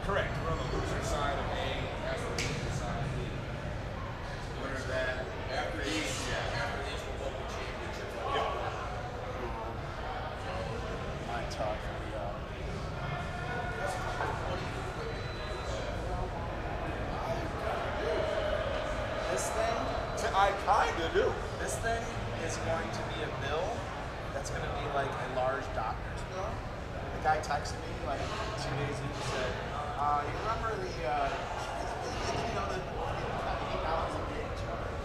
Correct. We're on the loser side of A, as the loser side of B. Winner that after these, after these will both be championships. Yep. My talk for the this thing, I kinda do. this thing is going to be a bill that's going to be like a large doctor's bill. The guy texted me like 2 days in and said, you remember the, you know, the $8 a day charge?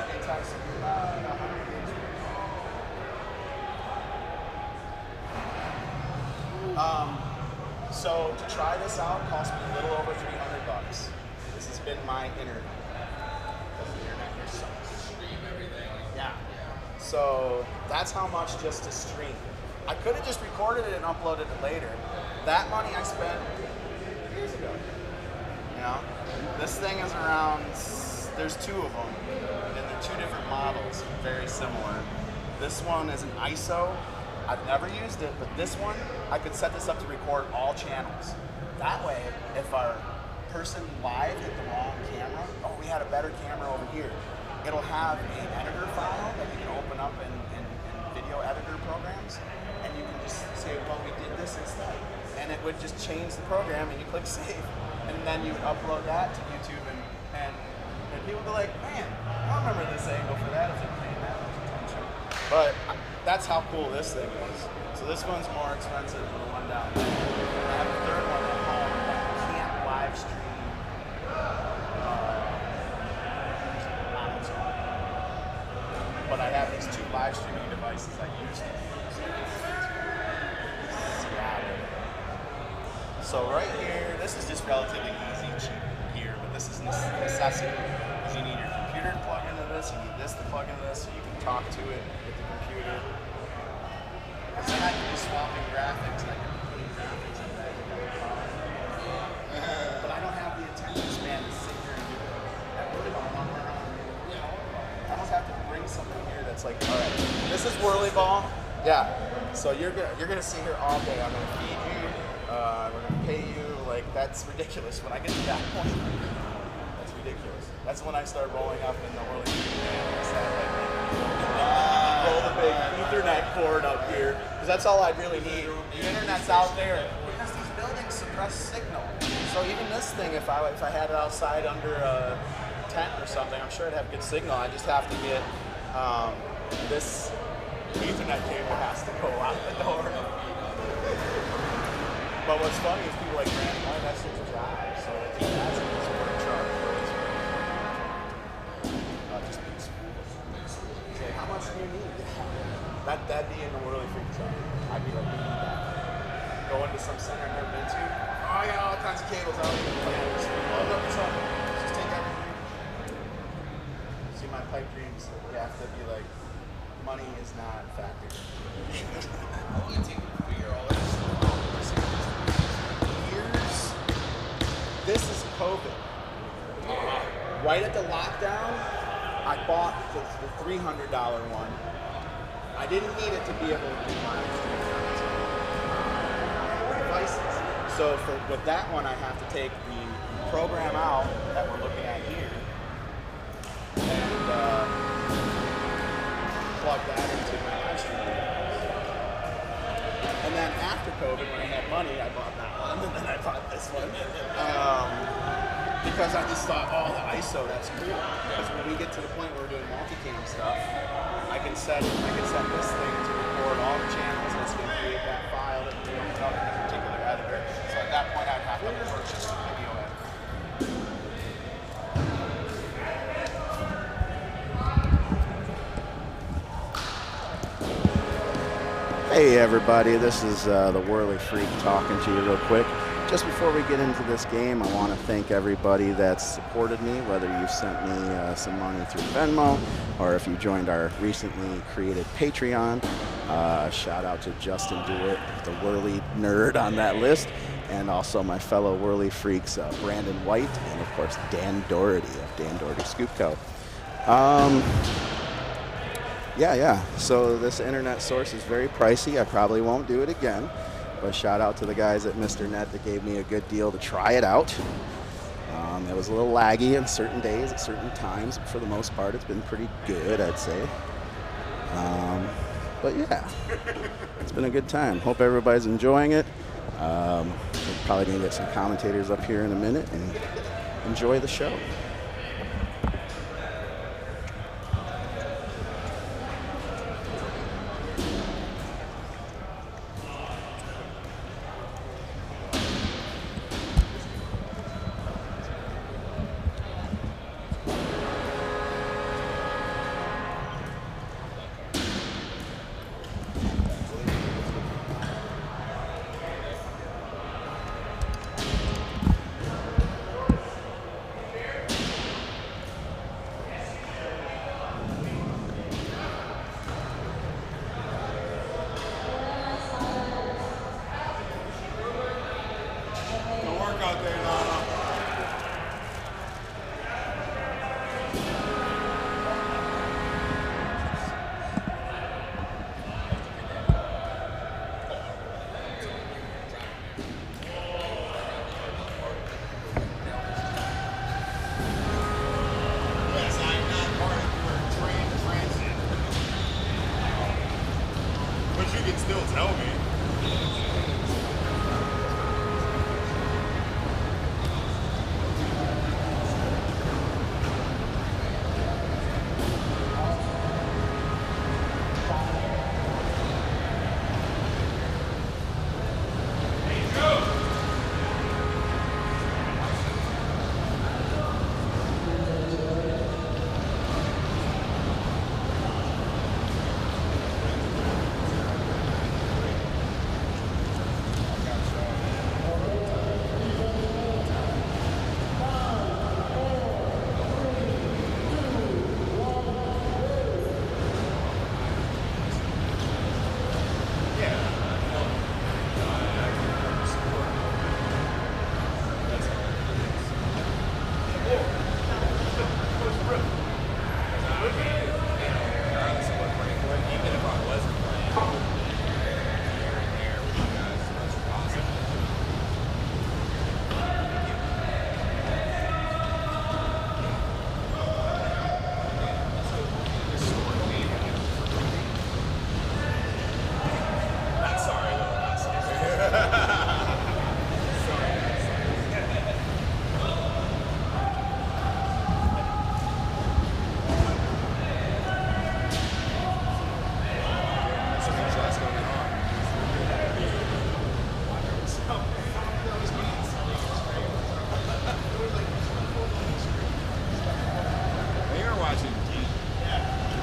They texted me about 100 gigs. So to try this out cost me a little over $300. This has been my internet. Because the internet here sucks. Yeah. So that's how much just to stream. I could have just recorded it and uploaded it later. That money I spent years ago. You know, this thing is around. There's two of them, and they're two different models, very similar. This one is an ISO. I've never used it, but this one, I could set this up to record all channels. That way, if our person live hit the wrong camera, oh, we had a better camera over here, it'll have an editor file that you can open up in video editor programs, and you can just say, well, we did this instead. And it would just change the program, and you click save, and then you would upload that to YouTube, and people would be like, man, I don't remember this angle for that if they're paying that much attention. But that's how cool this thing is. So this one's more expensive than the one down there. I have a third one at home that can't live stream on its own. But I have these two live streaming devices I use to use Seattle. So right here, this is just relatively easy, cheap here, but this is necessity. Because you need your computer to plug into this, you need this to plug into this, so you can talk to it with the computer. Because then I can be swapping graphics, and I can be putting graphics in that. But I don't have the attention span to sit here and do it. I really don't know where I almost have to bring something here that's like, all right, this is WhirlyBall. Yeah. So you're gonna sit here all day. I'm gonna feed you. We're gonna pay you. Like, that's ridiculous. When I get to that point, that's ridiculous. That's when I start rolling up in the roll the big Ethernet cord up here, because that's all I really need. The internet's out there because these buildings suppress signal. So even this thing, if I had it outside under a tent or something, I'm sure it'd have good signal. I just have to get this Ethernet cable has to go out the door. But what's funny is people like, man, why that's his job? So he has it as a work truck for his just being school. Say, how much do you need? That'd be in the Whirly Freak truck. I'd be like, we need that. Go into some center I've never been to. Oh, I got all kinds of cables out. Yeah, just load up the truck. Just take everything. See my pipe dreams. You have to be like, money is not a factor. How long did it take you to figure all this stuff out? Years. This is COVID. Right at the lockdown, I bought the $300 one. I didn't need it to be able to do live streaming devices. So with that one, I have to take the program out that we're looking at here and plug that into my live streaming device. And then after COVID, when I had money, I bought that one, and then I bought this one. Because I just thought, oh, the ISO, that's cool. Because when we get to the point where we're doing multicam stuff, I can set this thing to record all the channels, and it's going to create that file that we don't talk in a particular editor. So at that point, I'd have to purchase a video editor. Hey everybody, this is the Whirly Freak talking to you real quick. Just before we get into this game, I want to thank everybody that's supported me, whether you've sent me some money through Venmo or if you joined our recently created Patreon. Shout out to Justin Dewitt, the Whirly nerd on that list, and also my fellow Whirly Freaks, Brandon White, and of course Dan Doherty of Dan Doherty Scoop Co. Yeah. So this internet source is very pricey. I probably won't do it again. But shout out to the guys at Mr. Net that gave me a good deal to try it out. It was a little laggy on certain days at certain times, but for the most part, it's been pretty good, I'd say. But yeah, it's been a good time. Hope everybody's enjoying it. We're probably gonna get some commentators up here in a minute and enjoy the show. You can still tell me.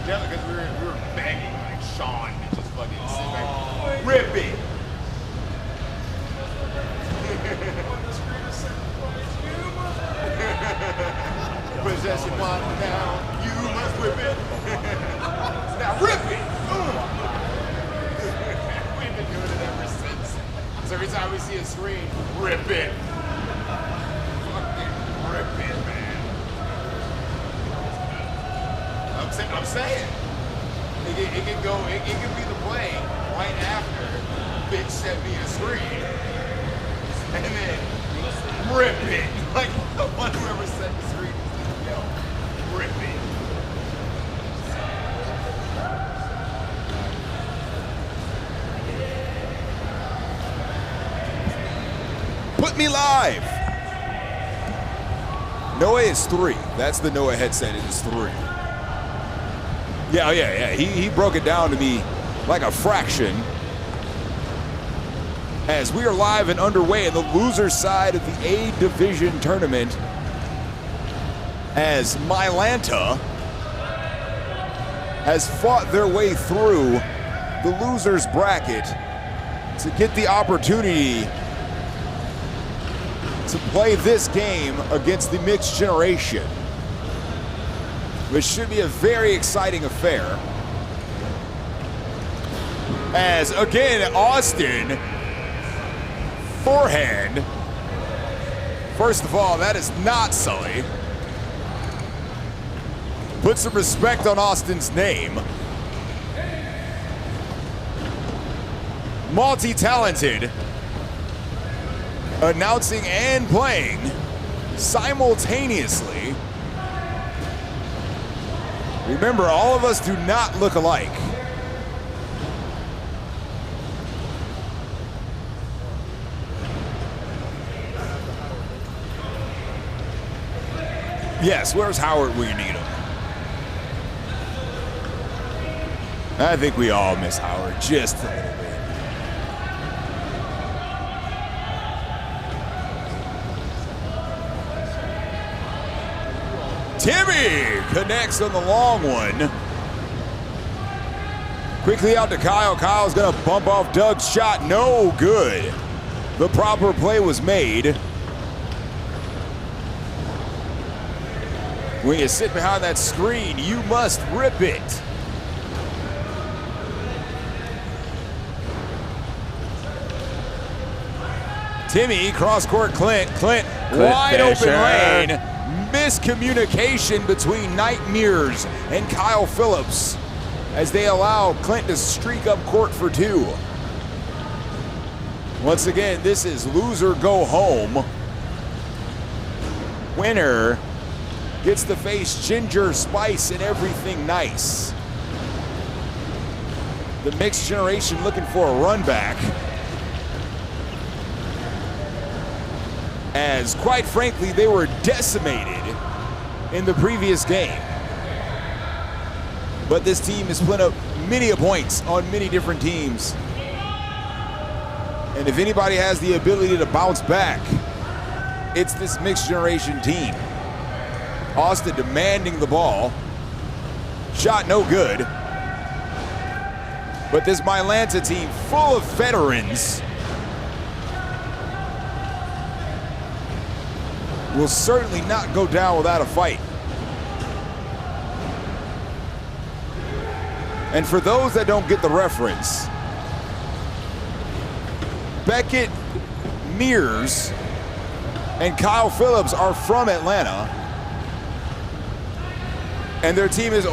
Because we were begging like Sean to just fucking sit back, rip it. Possession one now, you must whip it. Now rip it. We've been doing it ever since. So every time we see a screen, rip it. Fucking rip it, man. I'm saying. It can go, it can be the play right after bitch sent me a screen. And then rip it. Like the one whoever sent the screen is just, yo, rip it. Put me live. Noah is 3. That's the Noah headset. It is 3. Yeah. He broke it down to me like a fraction. As we are live and underway in the loser side of the A Division tournament, as Mylanta has fought their way through the losers bracket to get the opportunity to play this game against the mixed generation, which should be a very exciting affair. As again, Austin, forehand. First of all, that is not Sully. Put some respect on Austin's name. Multi-talented, announcing and playing simultaneously. Remember, all of us do not look alike. Yes, where's Howard when you need him? I think we all miss Howard just a little bit. Timmy connects on the long one. Quickly out to Kyle. Kyle's gonna bump off Doug's shot. No good. The proper play was made. When you sit behind that screen, you must rip it. Timmy, cross-court Clint. Clint wide open lane. Miscommunication between Nightmares and Kyle Phillips as they allow Clint to streak up court for 2. Once again, this is loser go home. Winner gets to face Ginger Spice and Everything Nice. The mixed generation looking for a run back. As quite frankly, they were decimated in the previous game. But this team has put up many points on many different teams. And if anybody has the ability to bounce back, it's this mixed generation team. Austin demanding the ball. Shot no good. But this Mylanta team full of veterans will certainly not go down without a fight. And for those that don't get the reference, Beckett, Mears, and Kyle Phillips are from Atlanta. And their team is,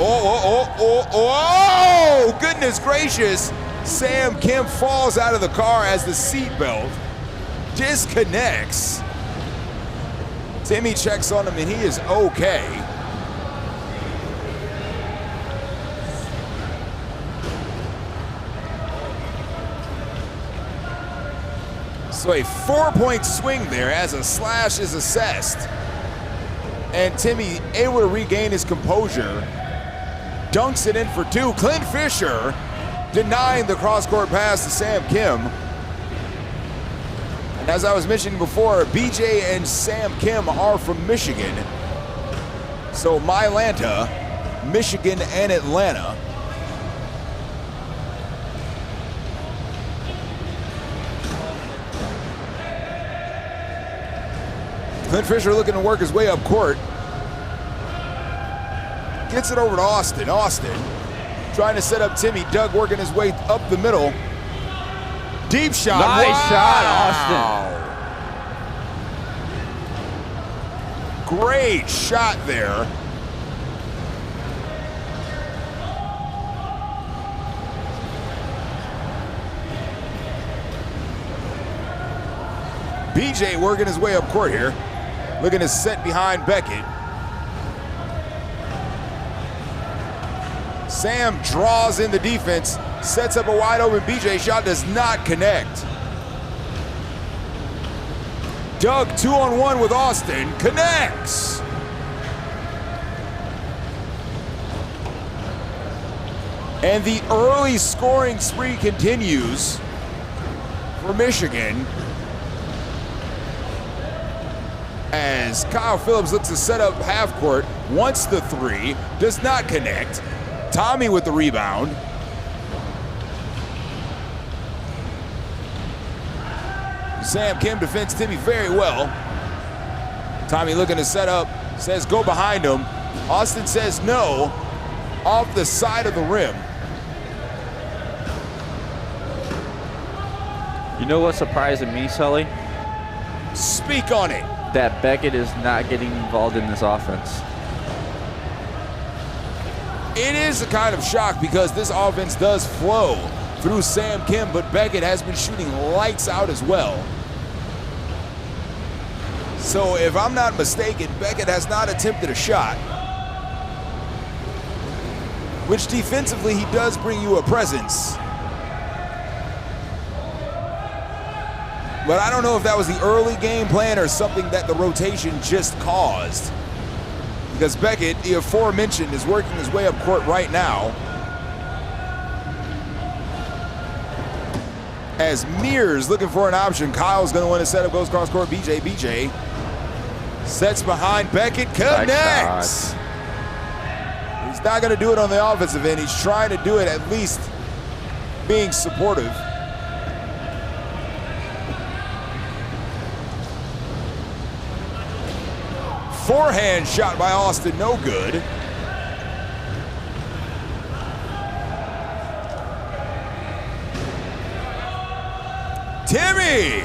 goodness gracious. Sam Kim falls out of the car as the seatbelt disconnects. Timmy checks on him and he is okay. So a 4-point swing there as a slash is assessed. And Timmy able to regain his composure. Dunks it in for 2. Clint Fisher denying the cross-court pass to Sam Kim. And as I was mentioning before, BJ and Sam Kim are from Michigan. So Mylanta, Michigan, and Atlanta. Clint Fisher looking to work his way up court. Gets it over to Austin. Austin trying to set up Timmy. Doug working his way up the middle. Deep shot. Nice shot, Austin. Great shot there. BJ working his way up court here. Looking to set behind Beckett. Sam draws in the defense, sets up a wide open BJ shot, does not connect. Doug 2-on-1 with Austin, connects. And the early scoring spree continues for Michigan. As Kyle Phillips looks to set up half court, wants the 3, does not connect. Tommy with the rebound. Sam Kim defends Timmy very well. Tommy looking to set up, says go behind him. Austin says no, off the side of the rim. You know what's surprising me, Sully? Speak on it. That Beckett is not getting involved in this offense. It is a kind of shock because this offense does flow through Sam Kim, but Beckett has been shooting lights out as well. So if I'm not mistaken, Beckett has not attempted a shot, which defensively he does bring you a presence. But I don't know if that was the early game plan or something that the rotation just caused. Because Beckett, the aforementioned, is working his way up court right now. As Mears looking for an option, Kyle's gonna want to set up, goes cross court, BJ sets behind Beckett, connects. He's not gonna do it on the offensive end. He's trying to do it at least being supportive. Forehand shot by Austin, no good. Timmy!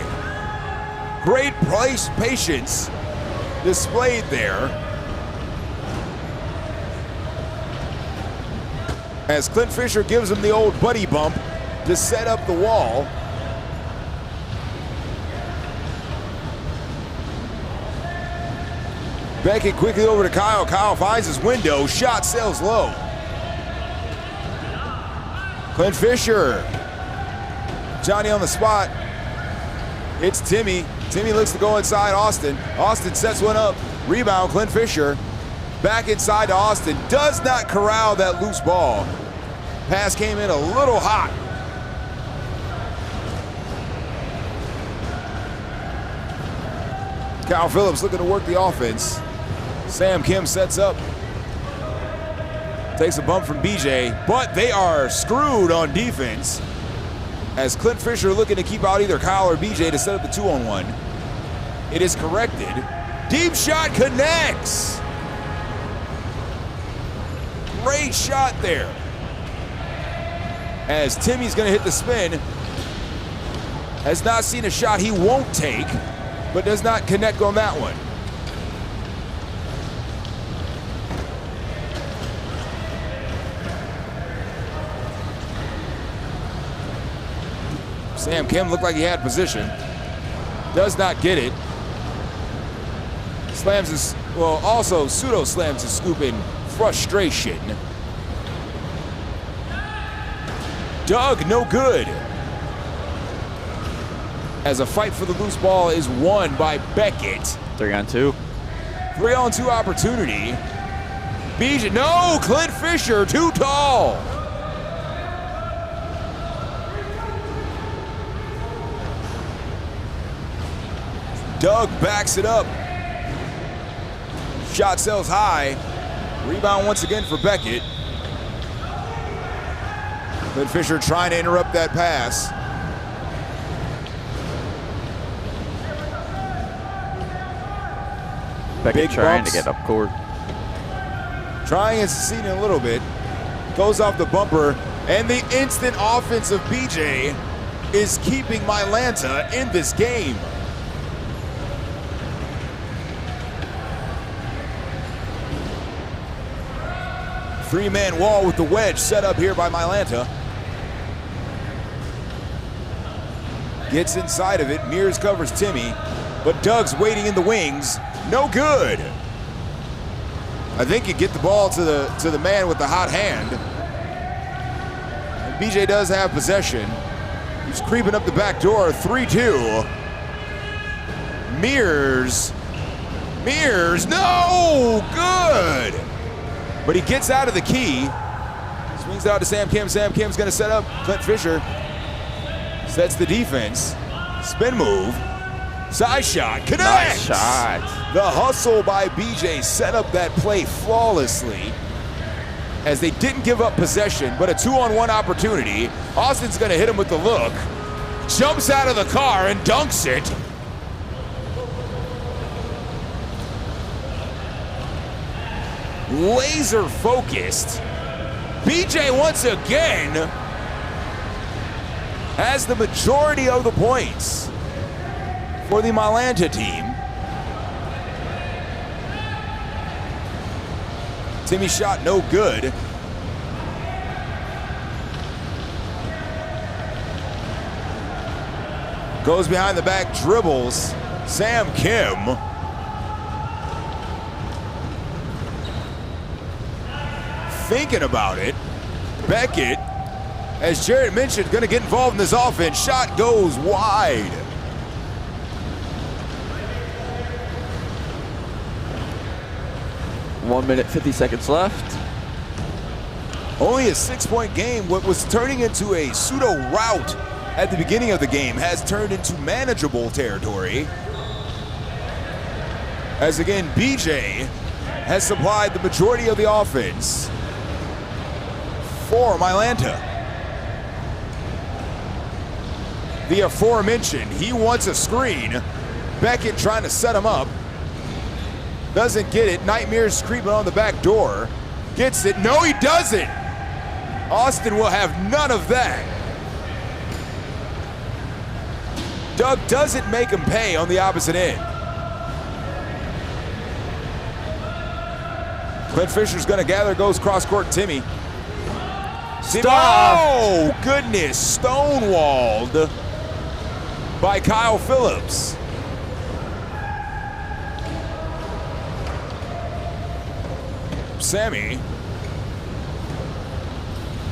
Great patience displayed there. As Clint Fisher gives him the old buddy bump to set up the wall. Beckett quickly over to Kyle. Kyle finds his window. Shot sails low. Clint Fisher. Johnny on the spot. It's Timmy. Timmy looks to go inside Austin. Austin sets one up. Rebound, Clint Fisher. Back inside to Austin. Does not corral that loose ball. Pass came in a little hot. Kyle Phillips looking to work the offense. Sam Kim sets up. Takes a bump from BJ, but they are screwed on defense as Clint Fisher looking to keep out either Kyle or BJ to set up the 2-on-1. It is corrected. Deep shot connects. Great shot there. As Timmy's gonna hit the spin. Has not seen a shot he won't take, but does not connect on that one. Sam Kim looked like he had position. Does not get it. Slams his, well, also pseudo slams his scoop in frustration. Doug, no good. As a fight for the loose ball is won by Beckett. 3-on-2. 3-on-2 opportunity. BJ, no, Clint Fisher, too tall. Doug backs it up. Shot sells high. Rebound once again for Beckett. Clint Fisher trying to interrupt that pass. Beckett trying bumps. to get up court. Trying and succeeding a little bit. Goes off the bumper. And the instant offense of BJ is keeping Mylanta in this game. Three-man wall with the wedge set up here by Mylanta. Gets inside of it. Mears covers Timmy. But Doug's waiting in the wings. No good. I think you get the ball to the man with the hot hand. And BJ does have possession. He's creeping up the back door. 3-2. Mears. No good. But he gets out of the key. Swings out to Sam Kim. Sam Kim's gonna set up. Clint Fisher sets the defense. Spin move. Side shot. Connects. Nice shot. The hustle by BJ set up that play flawlessly as they didn't give up possession, but a 2-on-1 opportunity. Austin's gonna hit him with the look. Jumps out of the car and dunks it. Laser focused. BJ once again has the majority of the points for the Mylanta team. Timmy shot no good. Goes behind the back, dribbles. Sam Kim. Thinking about it. Beckett, as Jarrett mentioned, going to get involved in this offense. Shot goes wide. One minute, 50 seconds left. Only a 6-point game. What was turning into a pseudo rout at the beginning of the game has turned into manageable territory. As again, BJ has supplied the majority of the offense for Mylanta. The aforementioned, he wants a screen. Beckett trying to set him up. Doesn't get it. Nightmare's creeping on the back door. Gets it. No, he doesn't. Austin will have none of that. Doug doesn't make him pay on the opposite end. Clint Fisher's gonna gather, goes cross court. Timmy. Oh, goodness. Stonewalled by Kyle Phillips. Sammy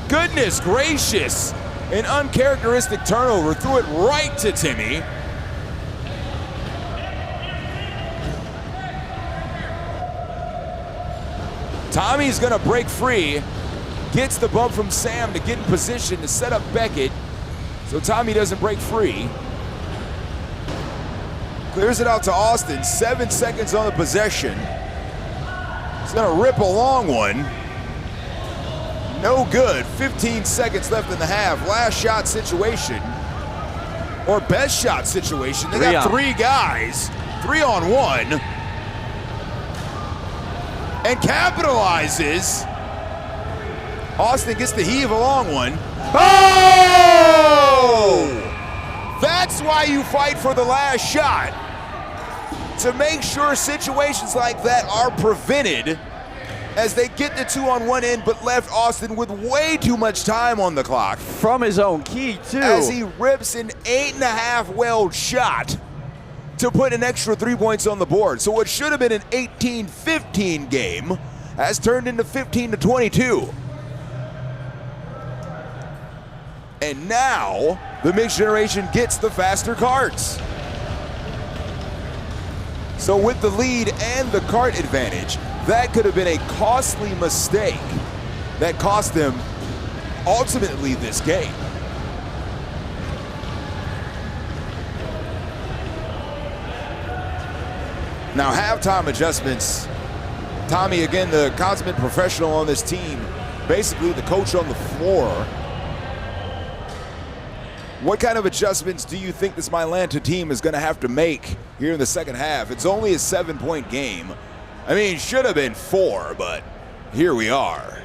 Goodness gracious. An uncharacteristic turnover. Threw it right to Timmy. Tommy's gonna break free. Gets the bump from Sam to get in position to set up Beckett. So Tommy doesn't break free. Clears it out to Austin. 7 seconds on the possession. He's gonna rip a long one. No good. 15 seconds left in the half. Last shot situation. Or best shot situation. They got 3 guys. 3-on-1. And capitalizes. Austin gets the heave a long one. Oh! That's why you fight for the last shot. To make sure situations like that are prevented as they get the 2-on-1 in, but left Austin with way too much time on the clock. From his own key, too. As he rips an 8.5 weld shot to put an extra 3 points on the board. So what should have been an 18-15 game has turned into 15-22. And now, the mixed generation gets the faster carts. So with the lead and the cart advantage, that could have been a costly mistake that cost them ultimately this game. Now, halftime adjustments. Tommy, again, the consummate professional on this team, basically the coach on the floor. What kind of adjustments do you think this Mylanta team is going to have to make here in the second half? It's only a 7-point game. I mean, it should have been 4, but here we are.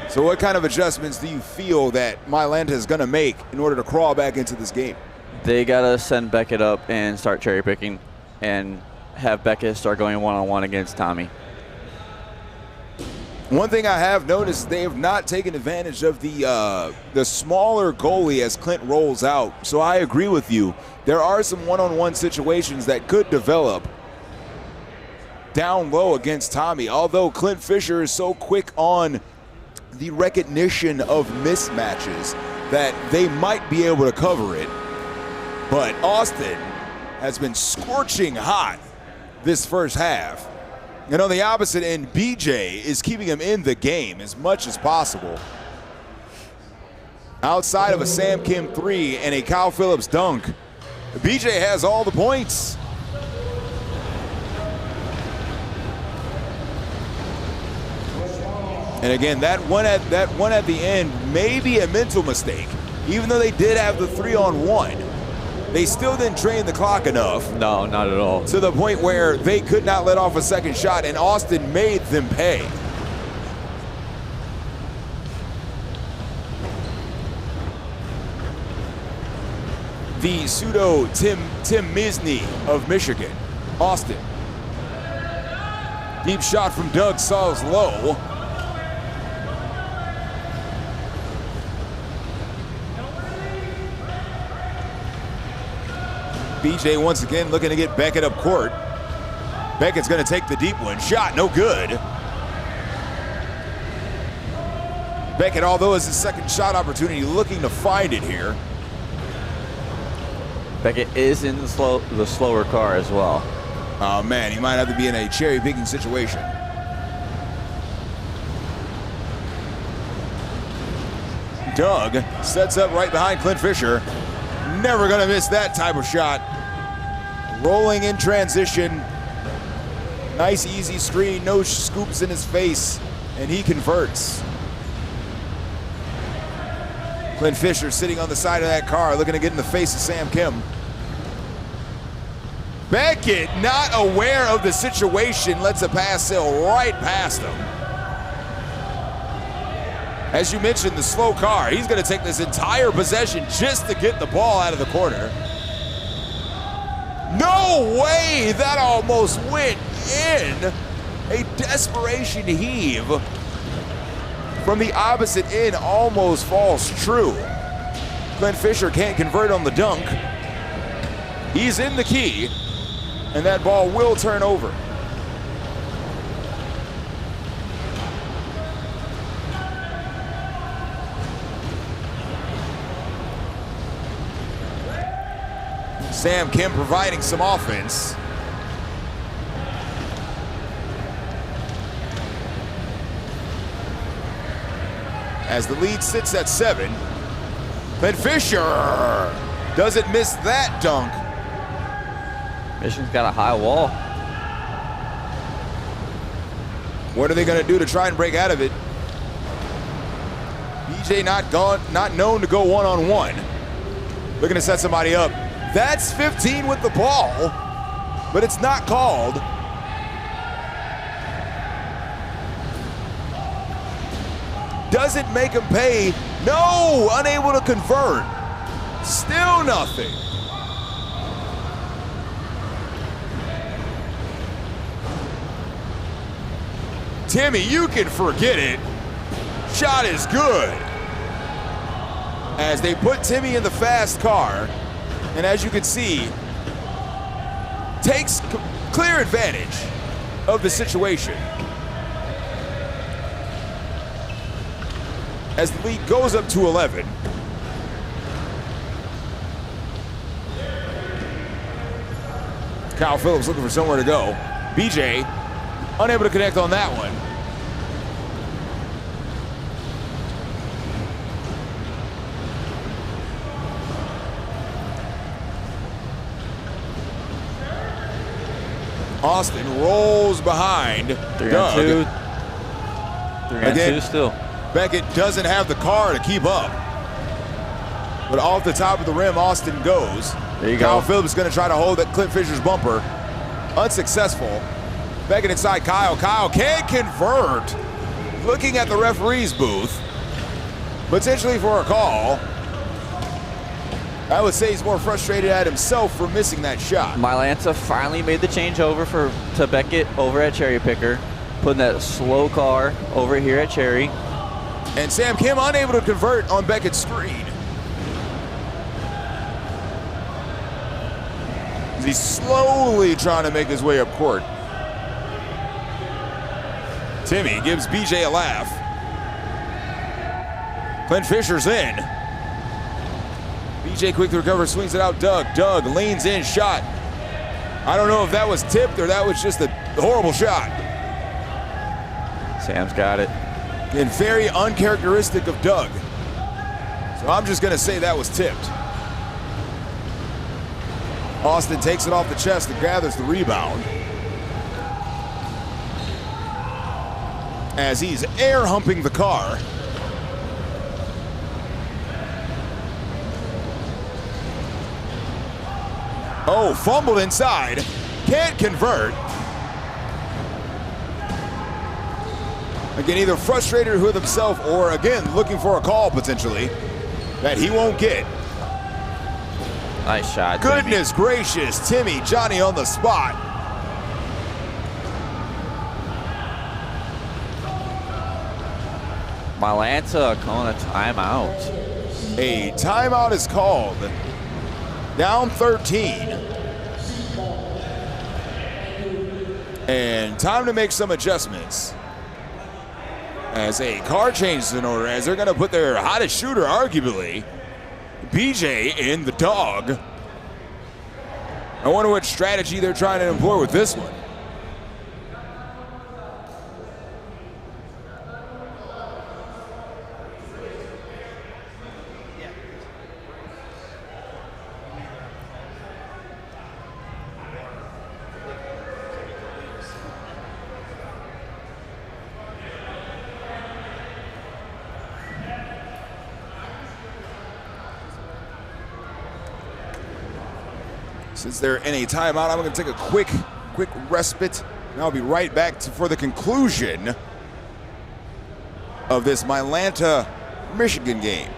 So what kind of adjustments do you feel that Mylanta is going to make in order to crawl back into this game? They got to send Beckett up and start cherry picking and have Beckett start going one-on-one against Tommy. One thing I have noticed, they have not taken advantage of the smaller goalie as Clint rolls out. So I agree with you. There are some one-on-one situations that could develop down low against Tommy, although Clint Fisher is so quick on the recognition of mismatches that they might be able to cover it. But Austin has been scorching hot this first half. And on the opposite end, BJ is keeping him in the game as much as possible. Outside of a Sam Kim 3 and a Kyle Phillips dunk, BJ has all the points. And again, that one at the end may be a mental mistake. Even though they did have the 3-on-1, they still didn't drain the clock enough. No, not at all. To the point where they could not let off a second shot, and Austin made them pay. The pseudo Tim Misny of Michigan, Austin. Deep shot from Doug Sauls low. BJ once again looking to get Beckett up court. Beckett's going to take the deep one. Shot, no good. Beckett, although it's his second shot opportunity, looking to find it here. Beckett is in the slower car as well. Oh man, he might have to be in a cherry picking situation. Doug sets up right behind Clint Fisher. Never gonna miss that type of shot. Rolling in transition. Nice easy screen, no scoops in his face, and he converts. Clint Fisher sitting on the side of that car, looking to get in the face of Sam Kim. Beckett, not aware of the situation, lets a pass sail right past him. As you mentioned, the slow car, he's gonna take this entire possession just to get the ball out of the corner. No way, that almost went in. A desperation heave from the opposite end almost falls true. Clint Fisher can't convert on the dunk. He's in the key, and that ball will turn over. Sam Kim providing some offense. As the lead sits at 7. But Fisher doesn't miss that dunk. Michigan's got a high wall. What are they going to do to try and break out of it? BJ not known to go one-on-one. Looking to set somebody up. That's 15 with the ball, but it's not called. Doesn't make him pay. No, unable to convert. Still nothing. Timmy, you can forget it. Shot is good. As they put Timmy in the fast car, and as you can see, takes clear advantage of the situation. As the lead goes up to 11. Kyle Phillips looking for somewhere to go. BJ unable to connect on that one. Austin rolls behind. 3 Doug. on 2. 3 on 2 still. Beckett doesn't have the car to keep up. But off the top of the rim, Austin goes. There you Kyle go. Phillips is going to try to hold that Clint Fisher's bumper. Unsuccessful. Beckett inside Kyle. Kyle can't convert. Looking at the referee's booth. Potentially for a call. I would say he's more frustrated at himself for missing that shot. Mylanta finally made the changeover to Beckett over at Cherry Picker, putting that slow car over here at Cherry. And Sam Kim unable to convert on Beckett's screen. He's slowly trying to make his way up court. Timmy gives BJ a laugh. Clint Fisher's in. BJ quick to recover, swings it out. Doug leans in, shot. I don't know if that was tipped or that was just a horrible shot. Sam's got it. And very uncharacteristic of Doug. So I'm just going to say that was tipped. Austin takes it off the chest and gathers the rebound. As he's air humping the car. Oh, fumbled inside. Can't convert. Again, either frustrated with himself or, again, looking for a call potentially that he won't get. Nice shot, Goodness gracious, Timmy, Johnny on the spot. Mylanta calling a timeout. A timeout is called. Down 13. And time to make some adjustments. As a car change is in order, as they're going to put their hottest shooter, arguably, BJ in the dog. I wonder what strategy they're trying to employ with this one. Since they're in a timeout, I'm going to take a quick respite, and I'll be right back for the conclusion of this Mylanta-Michigan game.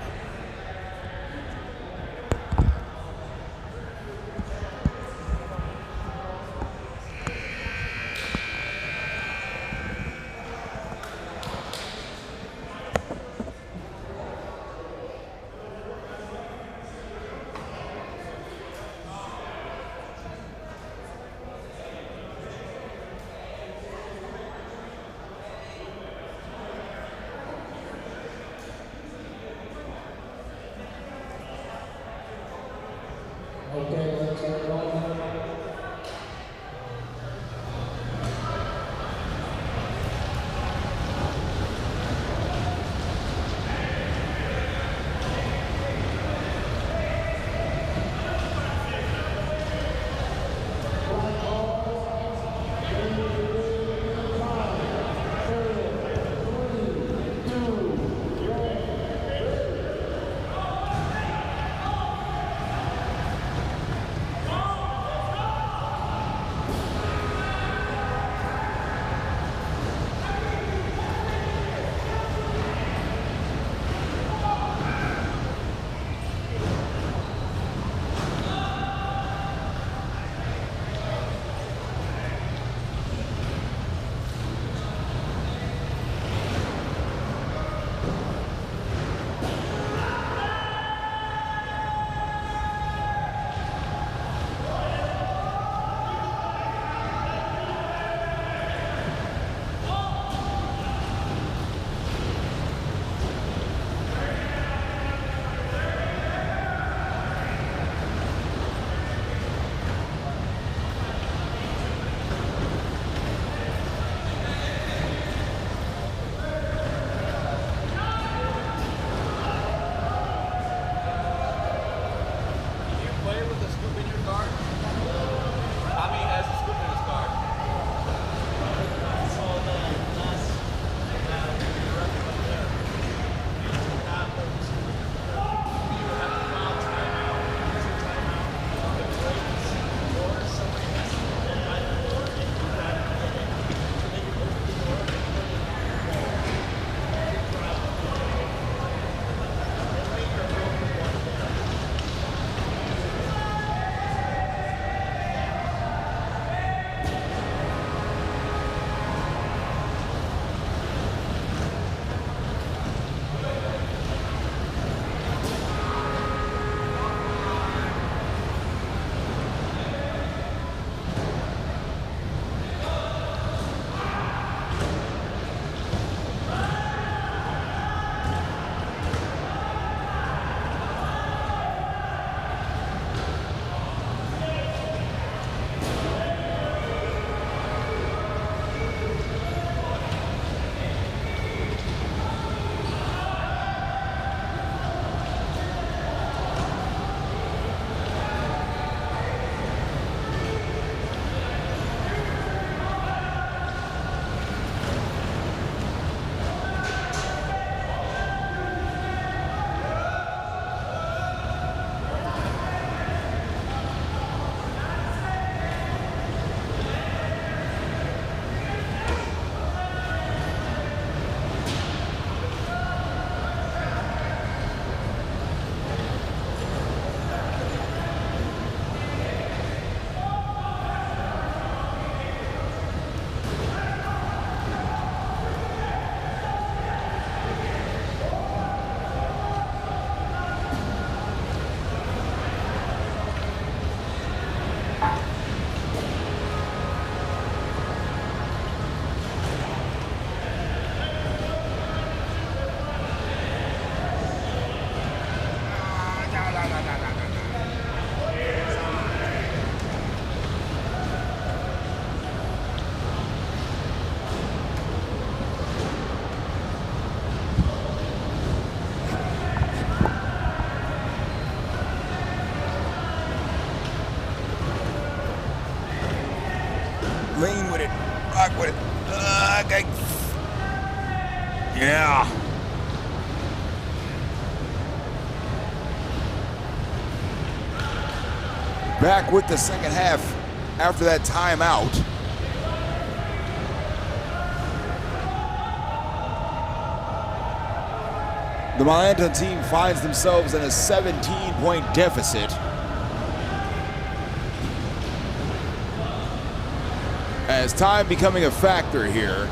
Lean with it. Rock with it. Okay. Yeah. Back with the second half after that timeout. The Atlanta team finds themselves in a 17-point deficit. As time becoming a factor here.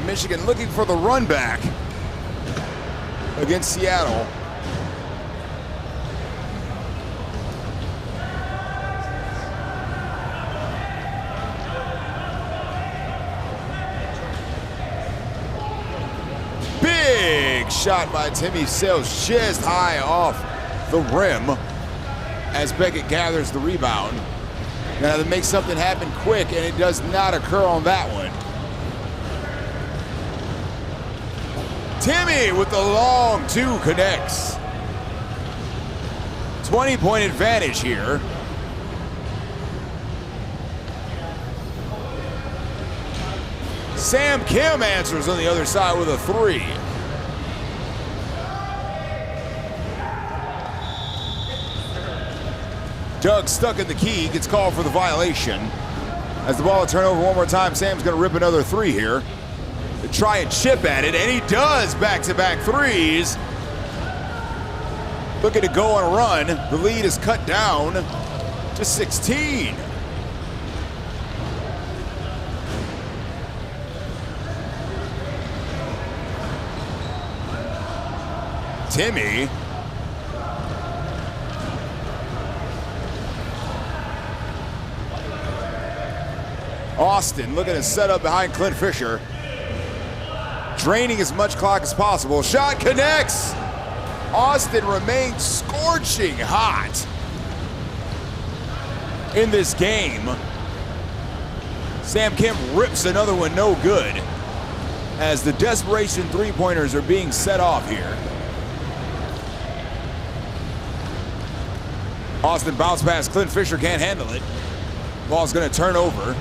Michigan looking for the run back against Seattle. Big shot by Timmy Sales just high off the rim as Beckett gathers the rebound. Now to make something happen quick, and it does not occur on that one. Timmy with the long two connects. 20-point advantage here. Sam Kim answers on the other side with a three. Doug stuck in the key, gets called for the violation. As the ball will turn over one more time, Sam's gonna rip another three here. To try and chip at it, and he does back-to-back threes. Looking to go on a run. The lead is cut down to 16. Timmy. Austin looking to set up behind Clint Fisher. Draining as much clock as possible. Shot connects. Austin remains scorching hot in this game. Sam Kim rips another one no good as the desperation three-pointers are being set off here. Austin bounce pass. Clint Fisher can't handle it. Ball's gonna turn over.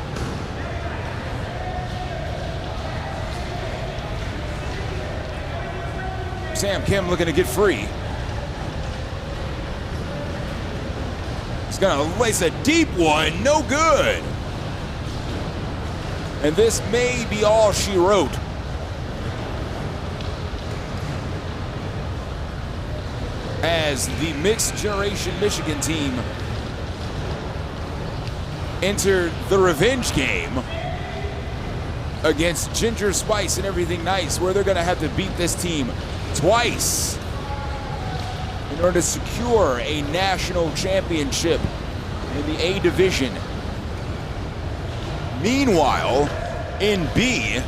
Sam Kim looking to get free. He's gonna lace a deep one, no good. And this may be all she wrote. As the mixed generation Michigan team enter the revenge game against Ginger Spice and Everything Nice, where they're gonna have to beat this team twice in order to secure a national championship in the A division. Meanwhile, in B,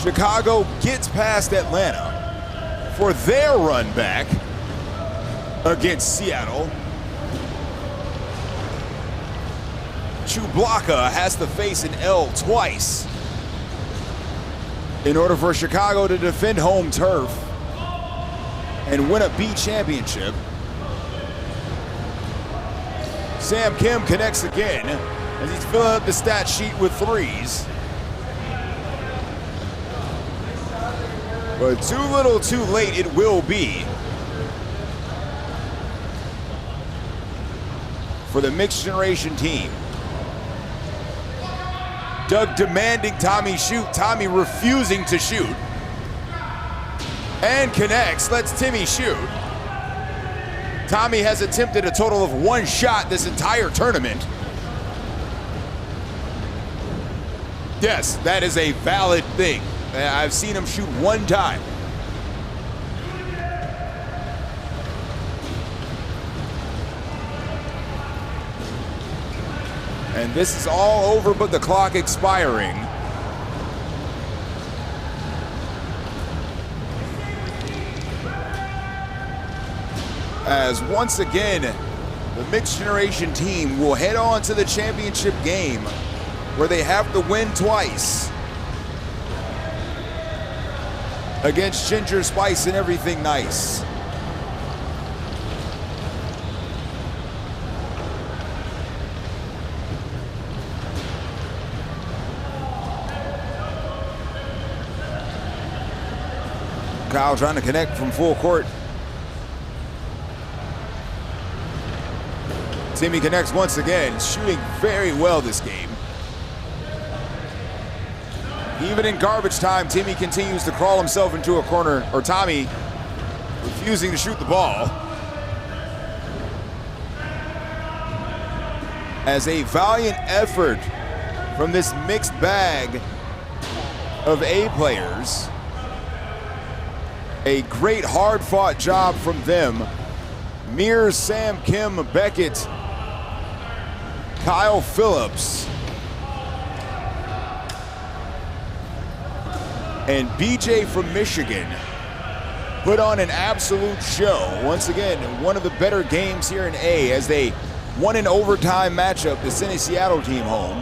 Chicago gets past Atlanta for their run back against Seattle. Chewbacca has to face an L twice in order for Chicago to defend home turf and win a B championship. Sam Kim connects again as he's filling up the stat sheet with threes. But too little too late it will be for the mixed generation team. Doug demanding Tommy shoot, Tommy refusing to shoot. And connects, lets Timmy shoot. Tommy has attempted a total of one shot this entire tournament. Yes, that is a valid thing. I've seen him shoot one time. And this is all over but the clock expiring. As once again, the mixed generation team will head on to the championship game where they have to win twice against Ginger Spice and Everything Nice. Kyle trying to connect from full court. Timmy connects once again, shooting very well this game. Even in garbage time, Timmy continues to crawl himself into a corner, or Tommy refusing to shoot the ball. As a valiant effort from this mixed bag of A players. A great hard-fought job from them. Mears, Sam Kim, Beckett, Kyle Phillips, and BJ from Michigan put on an absolute show. Once again, one of the better games here in A as they won an overtime matchup to send a Seattle team home.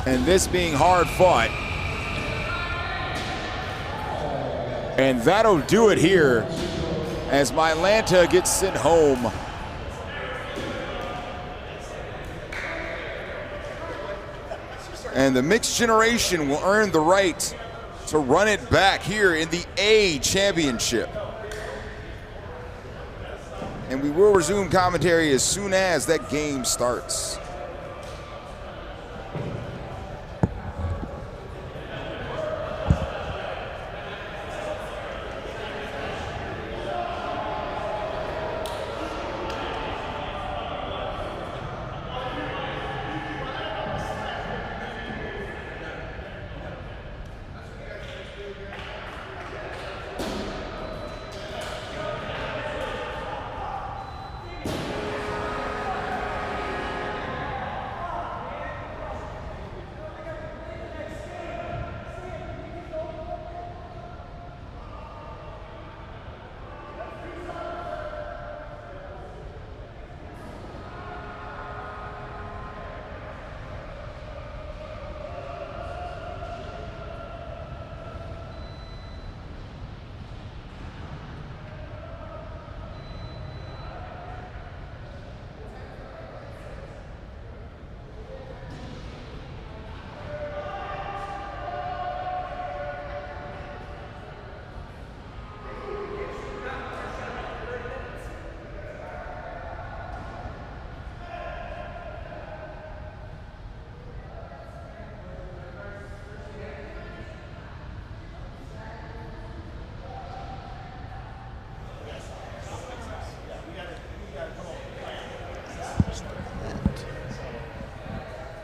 And this being hard fought. And that'll do it here as Mylanta gets sent home. And the mixed generation will earn the right to run it back here in the A championship. And we will resume commentary as soon as that game starts.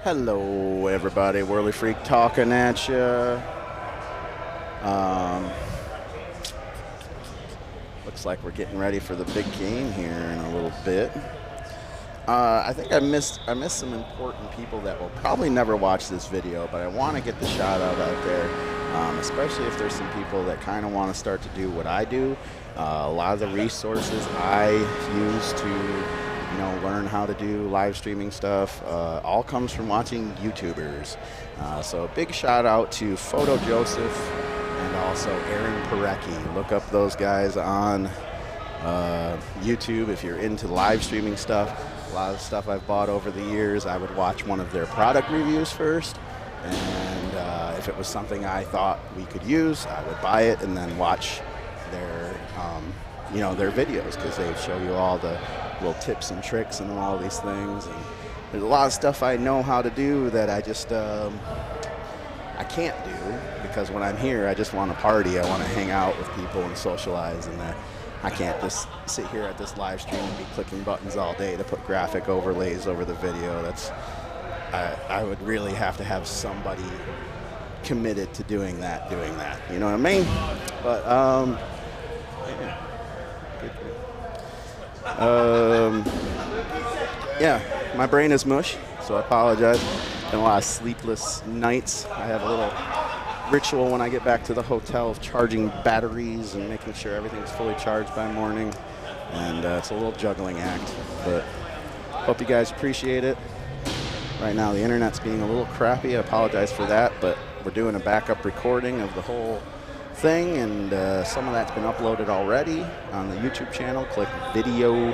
Hello, everybody. Whirly Freak talking at you. Looks like we're getting ready for the big game here in a little bit. I think I missed some important people that will probably never watch this video, but I want to get the shout out there, especially if there's some people that kind of want to start to do what I do. A lot of the resources I use to learn how to do live streaming stuff all comes from watching YouTubers. So a big shout out to Photo Joseph and also Aaron Parecki. Look up those guys on YouTube if you're into live streaming stuff. A lot of stuff I've bought over the years, I would watch one of their product reviews first, and if it was something I thought we could use, I would buy it and then watch their their videos, because they show you all the little tips and tricks and all these things. And there's a lot of stuff I know how to do that I just I can't do, because when I'm here I just want to party. I want to hang out with people and socialize, and I can't just sit here at this live stream and be clicking buttons all day to put graphic overlays over the video. I would really have to have somebody committed to doing that, you know what I mean? But yeah, my brain is mush, so I apologize. Been a lot of sleepless nights. I have a little ritual when I get back to the hotel of charging batteries and making sure everything's fully charged by morning, and it's a little juggling act, but hope you guys appreciate it. Right now the internet's being a little crappy. I apologize for that, but we're doing a backup recording of the whole thing, and some of that's been uploaded already on the YouTube channel. Click video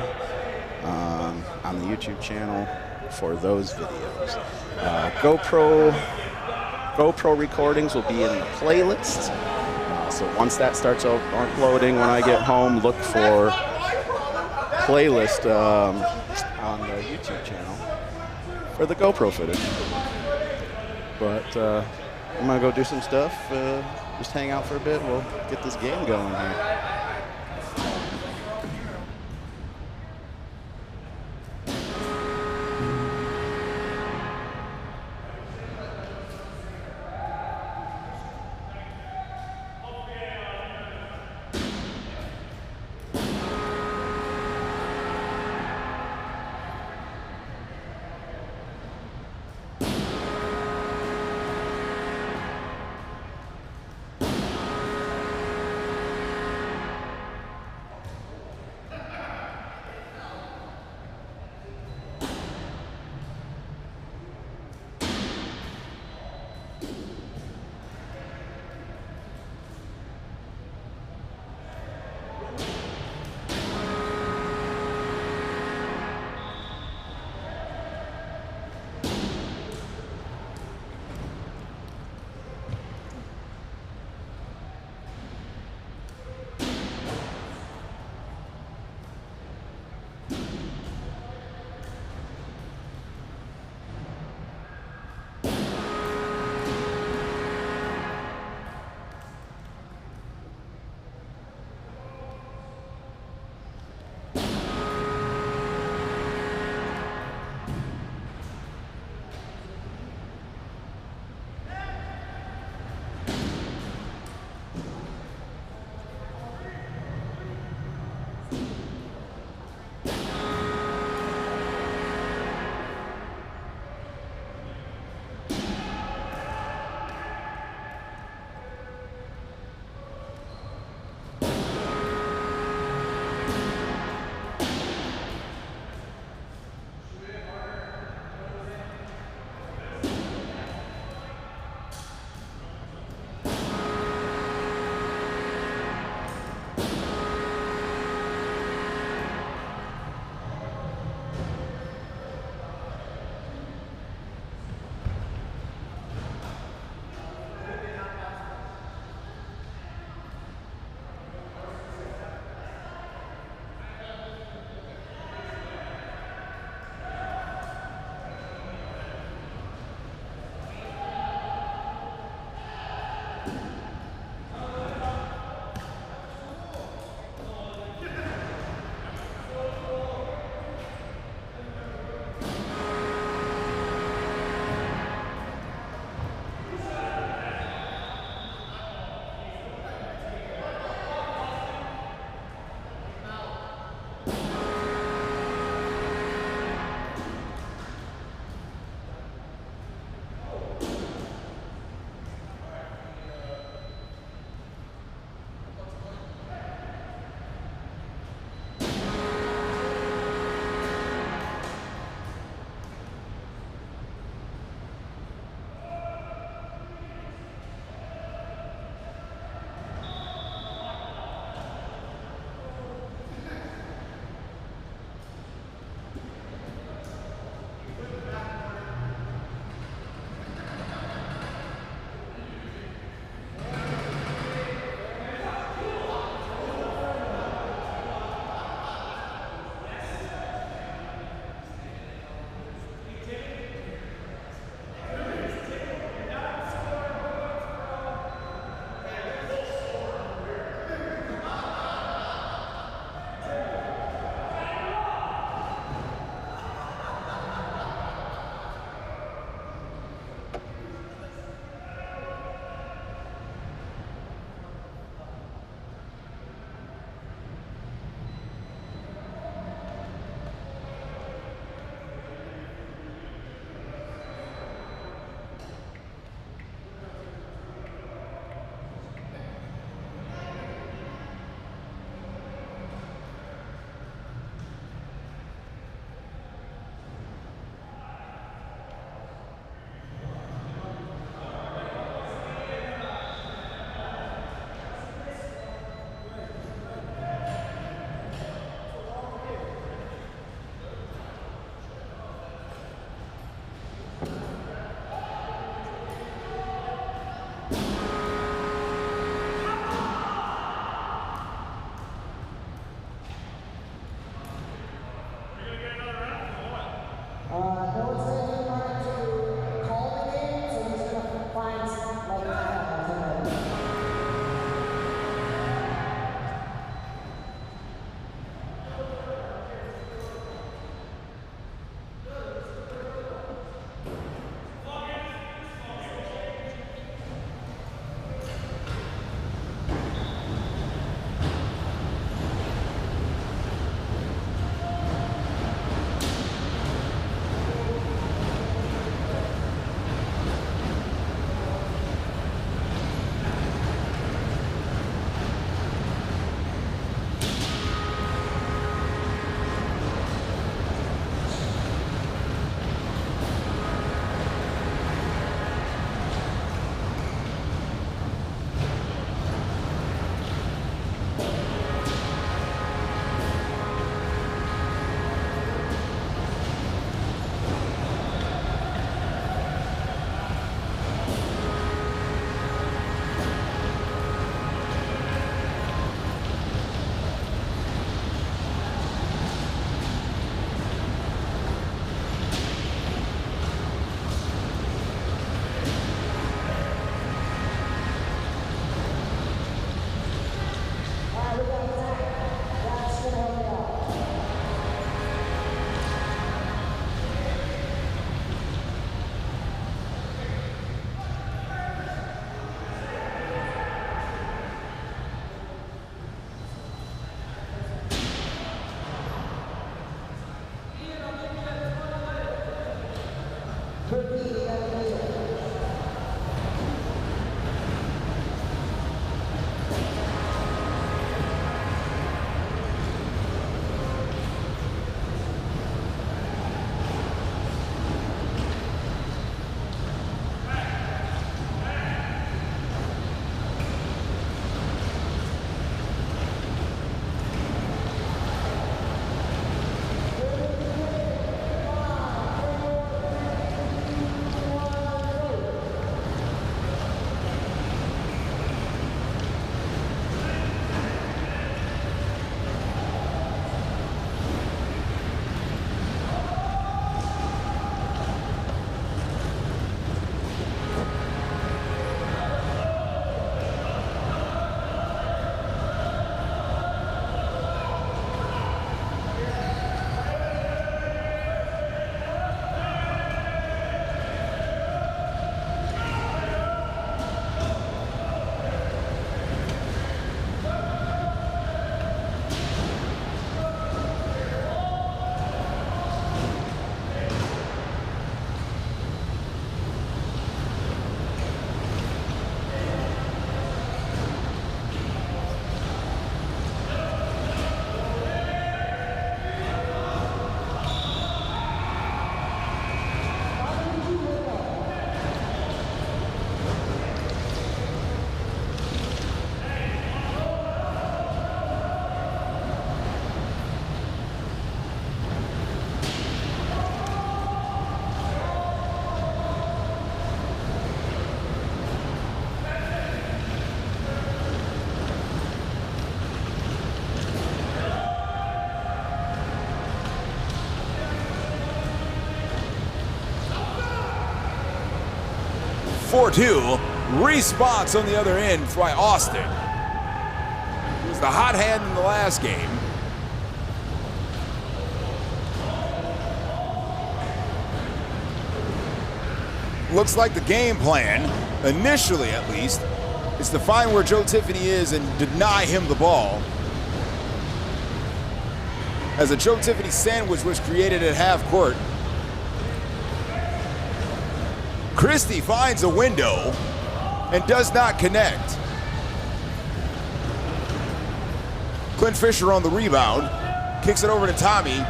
on the YouTube channel for those videos. GoPro recordings will be in the playlist. So once that starts uploading, when I get home, look for playlist on the YouTube channel for the GoPro footage. But I'm gonna go do some stuff. Just hang out for a bit. We'll get this game going here. 4-2. Response on the other end by Austin. He was the hot hand in the last game. Looks like the game plan, initially at least, is to find where Joe Tiffany is and deny him the ball. As a Joe Tiffany sandwich was created at half court. Christie finds a window and does not connect. Clint Fisher on the rebound, kicks it over to Tommy.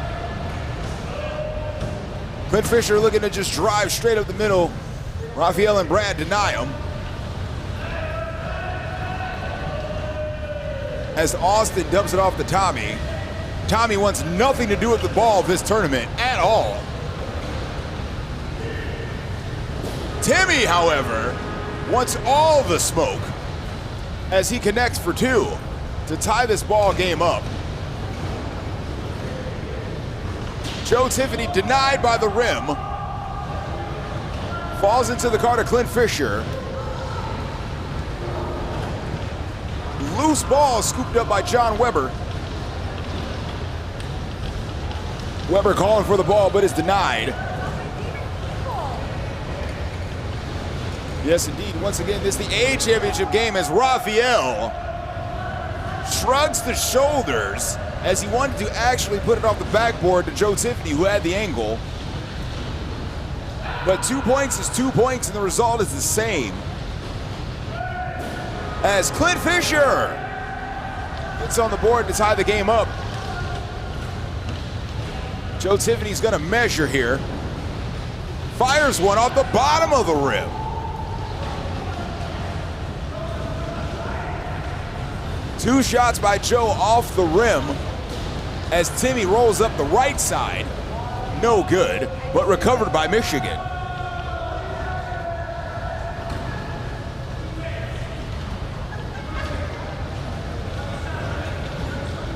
Clint Fisher looking to just drive straight up the middle. Raphael and Brad deny him. As Austin dumps it off to Tommy. Tommy wants nothing to do with the ball this tournament at all. Timmy, however, wants all the smoke as he connects for 2 to tie this ball game up. Joe Tiffany denied by the rim. Falls into the car to Clint Fisher. Loose ball scooped up by John Weber. Weber calling for the ball, but is denied. Yes, indeed. Once again, this is the A championship game as Raphael shrugs the shoulders as he wanted to actually put it off the backboard to Joe Tiffany, who had the angle. But 2 points is 2 points, and the result is the same. As Clint Fisher gets on the board to tie the game up. Joe Tiffany's gonna measure here. Fires one off the bottom of the rim. Two shots by Joe off the rim as Timmy rolls up the right side. No good, but recovered by Michigan.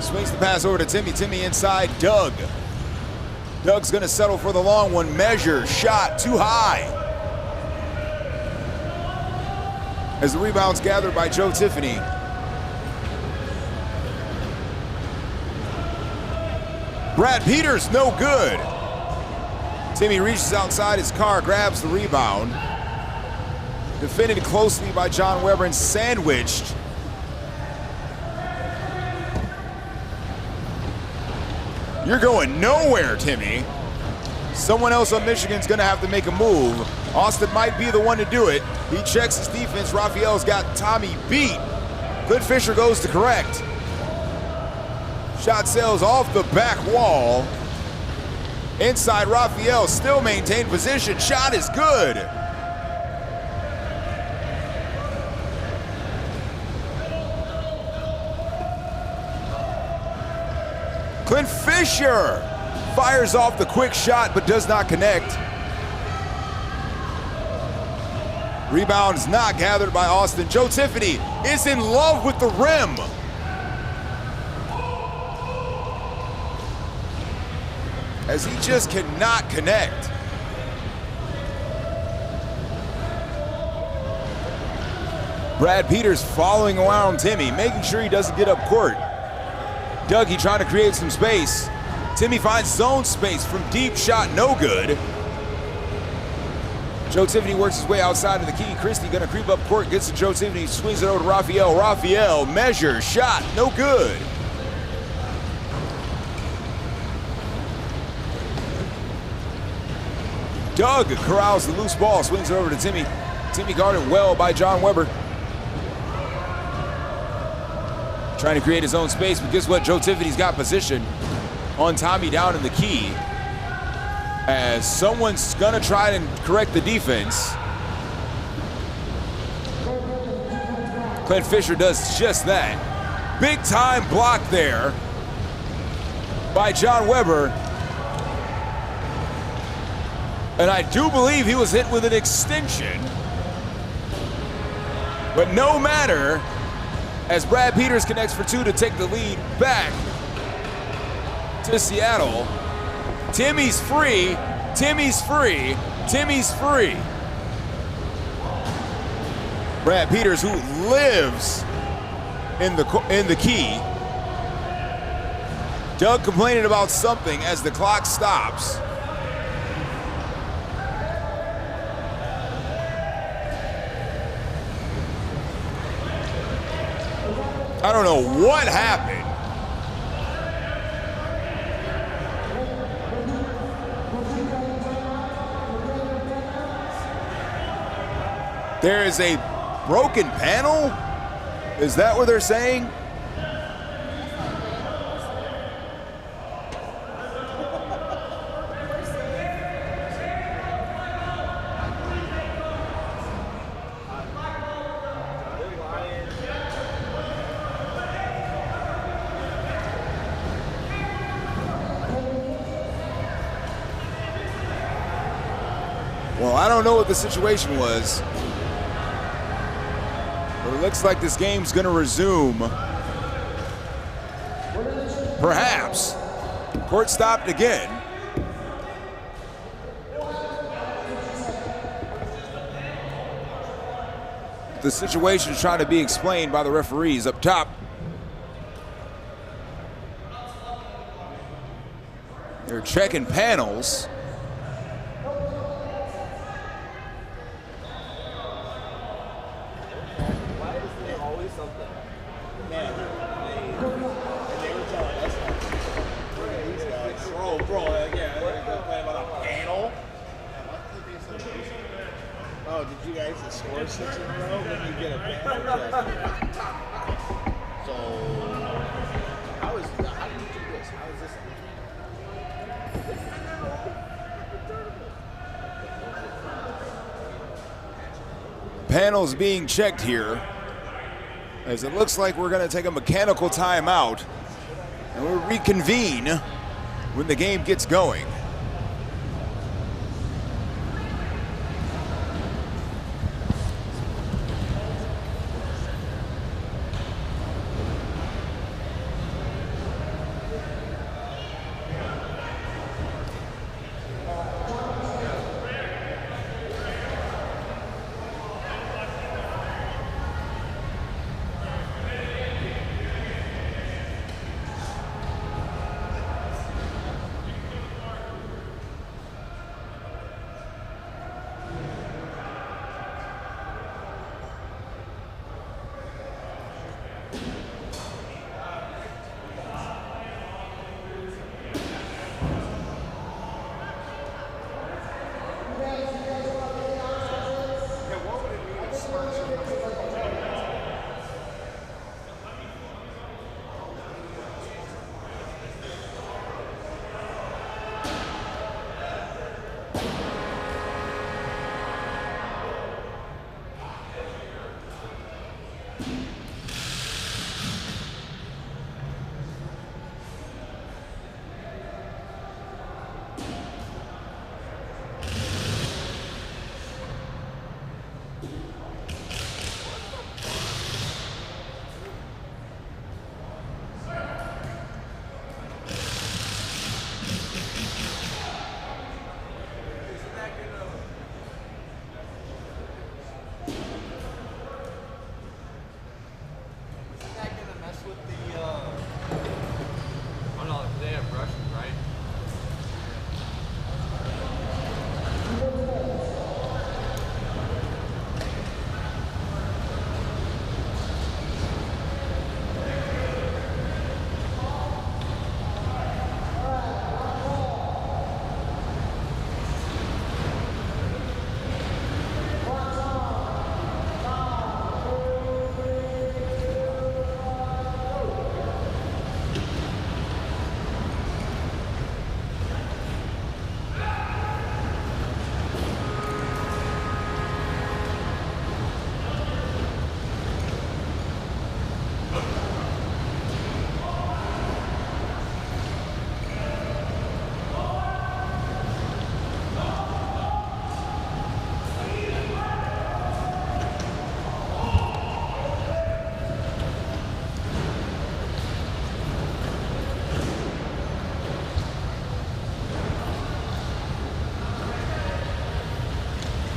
Swings the pass over to Timmy. Timmy inside, Doug. Doug's gonna settle for the long one. Measure, shot, too high. As the rebound's gathered by Joe Tiffany. Brad Peters, no good. Timmy reaches outside his car, grabs the rebound. Defended closely by John Weber and sandwiched. You're going nowhere, Timmy. Someone else on Michigan's gonna have to make a move. Austin might be the one to do it. He checks his defense. Raphael's got Tommy beat. Clint Fisher goes to correct. Shot sails off the back wall. Inside, Raphael still maintained position. Shot is good. Clint Fisher fires off the quick shot but does not connect. Rebound is not gathered by Austin. Joe Tiffany is in love with the rim. As he just cannot connect. Brad Peters following around Timmy, making sure he doesn't get up court. Dougie trying to create some space. Timmy finds zone space from deep shot, no good. Joe Tiffany works his way outside of the key. Christie gonna creep up court, gets to Joe Tiffany, swings it over to Raphael. Raphael, measure, shot, no good. Doug corrals the loose ball, swings it over to Timmy. Timmy guarded well by John Weber. Trying to create his own space, but guess what? Joe Tiffany's got position on Tommy down in the key. As someone's gonna try and correct the defense. Clint Fisher does just that. Big time block there by John Weber. And I do believe he was hit with an extension. But no matter, as Brad Peters connects for 2 to take the lead back to Seattle. Timmy's free, Timmy's free, Timmy's free. Brad Peters, who lives in the key. Doug complaining about something as the clock stops. I don't know what happened. There is a broken panel? Is that what they're saying? Well, I don't know what the situation was. But it looks like this game's going to resume. Perhaps. Court stopped again. The situation is trying to be explained by the referees up top. They're checking panels. Oh, did you guys score 6 in a row when you get a bad? So, how did you do this? How is this? Panels being checked here, as it looks like we're going to take a mechanical timeout, and we'll reconvene when the game gets going.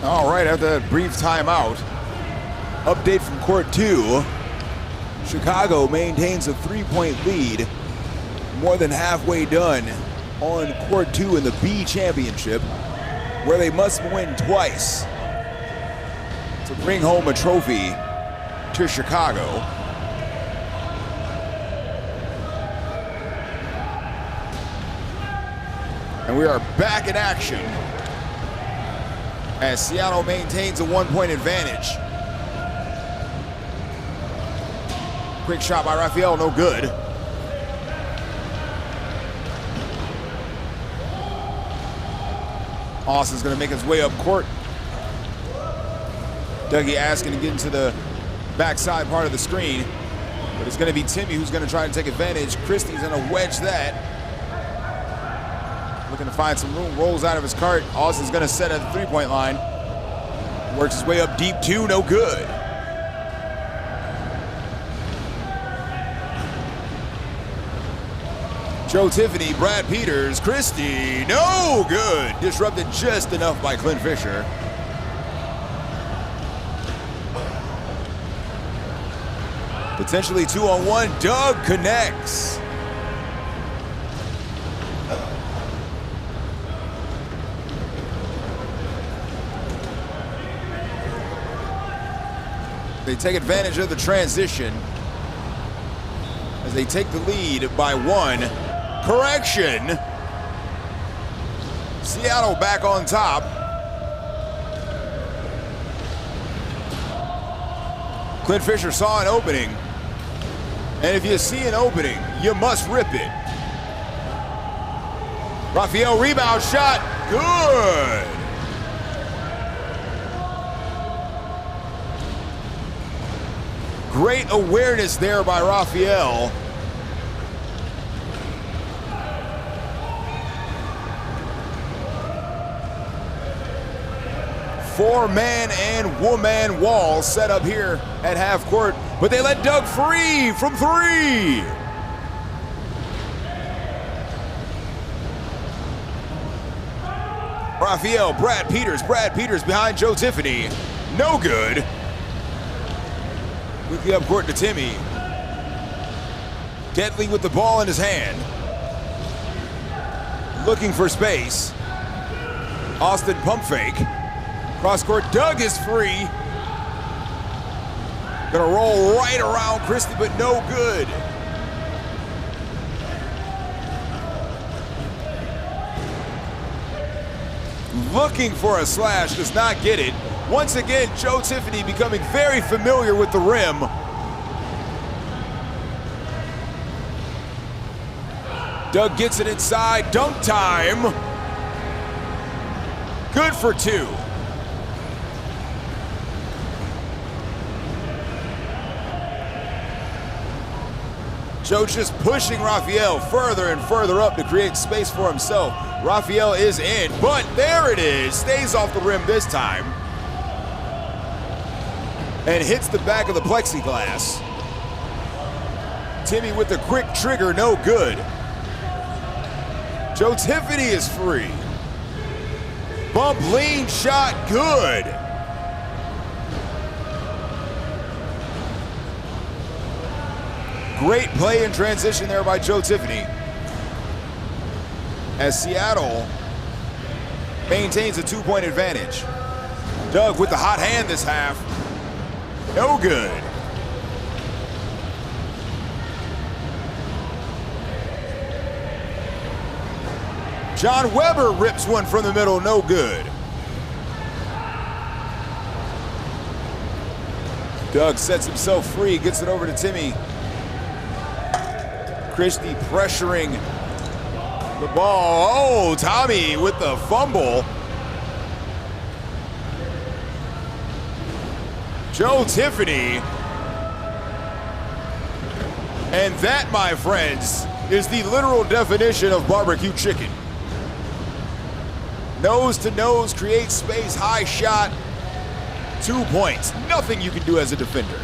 All right, after that brief timeout, Update from court 2. Chicago maintains a 3-point lead, more than halfway done on court 2 in the B championship, where they must win twice to bring home a trophy to Chicago. And we are back in action as Seattle maintains a 1-point advantage. Quick shot by Raphael, no good. Austin's gonna make his way up court. Dougie asking to get into the backside part of the screen, but it's gonna be Timmy who's gonna try to take advantage. Christie's gonna wedge that. Looking to find some room, rolls out of his cart. Austin's gonna set at the 3-point line. Works his way up deep 2, no good. Joe Tiffany, Brad Peters, Christie, no good. Disrupted just enough by Clint Fisher. Potentially 2-on-1, Doug connects. They take advantage of the transition as they take the lead by 1. Correction. Seattle back on top. Clint Fisher saw an opening. And if you see an opening, you must rip it. Raphael rebound shot, good. Great awareness there by Raphael. Four-man and woman wall set up here at half court, but they let Doug free from 3. Raphael, Brad Peters behind Joe Tiffany, no good. Quickly up court to Timmy. Deadly with the ball in his hand. Looking for space. Austin pump fake. Cross court, Doug is free. Gonna roll right around Christie, but no good. Looking for a slash, does not get it. Once again, Joe Tiffany becoming very familiar with the rim. Doug gets it inside, dunk time. Good for 2. Joe just pushing Raphael further and further up to create space for himself. Raphael is in, but there it is. Stays off the rim this time. And hits the back of the plexiglass. Timmy with the quick trigger, no good. Joe Tiffany is free. Bump lean shot, good. Great play in transition there by Joe Tiffany. As Seattle maintains a 2-point advantage. Doug with the hot hand this half. No good. John Weber rips one from the middle, no good. Doug sets himself free, gets it over to Timmy. Christie pressuring the ball. Oh, Tommy with the fumble. Joe Tiffany. And that, my friends, is the literal definition of barbecue chicken. Nose to nose, creates space, high shot, 2 points. Nothing you can do as a defender.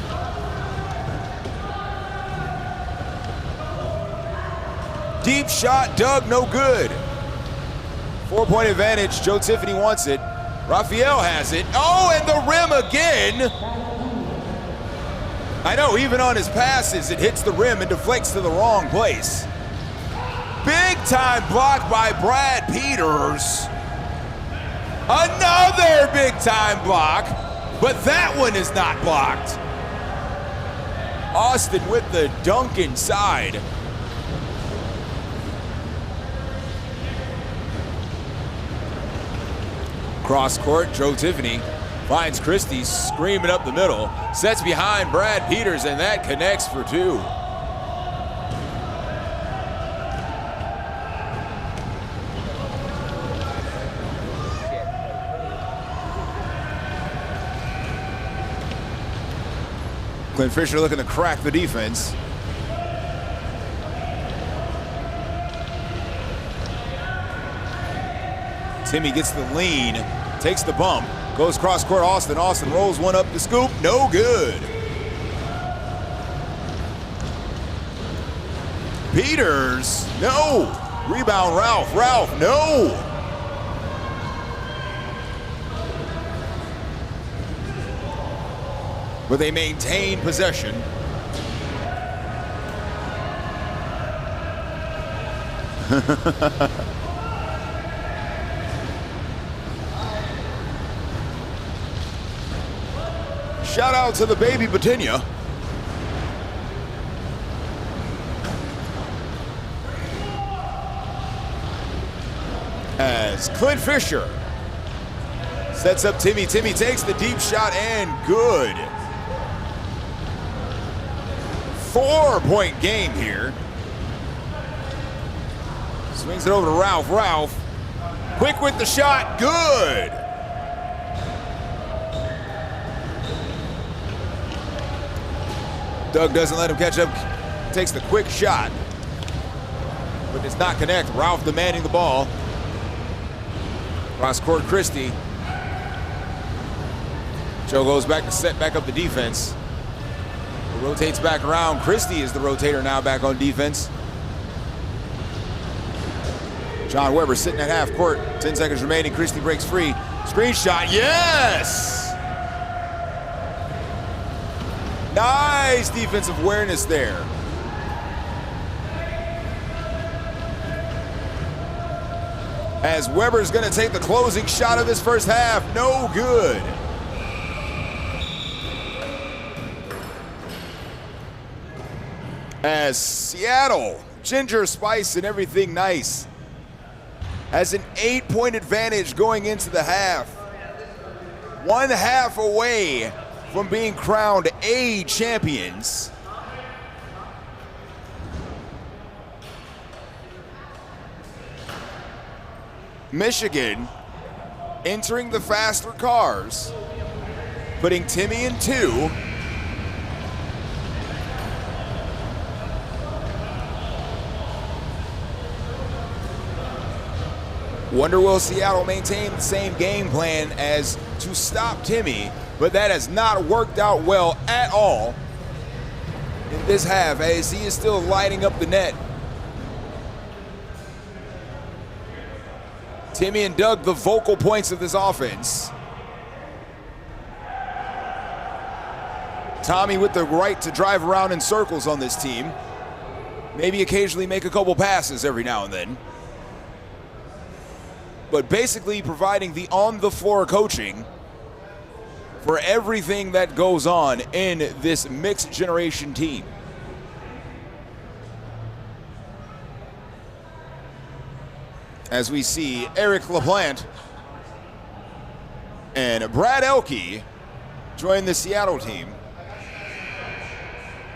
Deep shot, Doug, no good. 4-point advantage, Joe Tiffany wants it. Raphael has it. Oh, and the rim again. I know, even on his passes, it hits the rim and deflects to the wrong place. Big time block by Brad Peters. Another big time block, but that one is not blocked. Austin with the dunk inside. Cross court, Joe Tiffany finds Christie screaming up the middle, sets behind Brad Peters, and that connects for two. Clint Fisher looking to crack the defense. Timmy gets the lean, takes the bump, goes cross court. Austin rolls one up the scoop, no good. Peters, no. Rebound, Ralph, no. But they maintain possession. Shout out to the baby Batinia. As Clint Fisher sets up Timmy. Timmy takes the deep shot and good. 4-point game here. Swings it over to Ralph. Ralph, quick with the shot, good. Doug doesn't let him catch up, takes the quick shot, but does not connect. Ralph demanding the ball. Cross court, Christie. Joe goes back to set back up the defense. Rotates back around. Christie is the rotator now back on defense. John Weber sitting at half court. 10 seconds remaining. Christie breaks free. Screen shot. Yes! Nice defensive awareness there. As Weber's going to take the closing shot of this first half. No good. As Seattle, ginger spice and everything nice, has an 8-point advantage going into the half. 1 half away from being crowned A champions. Michigan entering the faster cars, putting Timmy in 2. Wonder will Seattle maintain the same game plan as to stop Timmy, but that has not worked out well at all in this half as he is still lighting up the net. Timmy and Doug, the vocal points of this offense. Tommy with the right to drive around in circles on this team. Maybe occasionally make a couple passes every now and then. But basically providing the on-the-floor coaching for everything that goes on in this mixed generation team. As we see Eric LaPlante and Brad Elke join the Seattle team.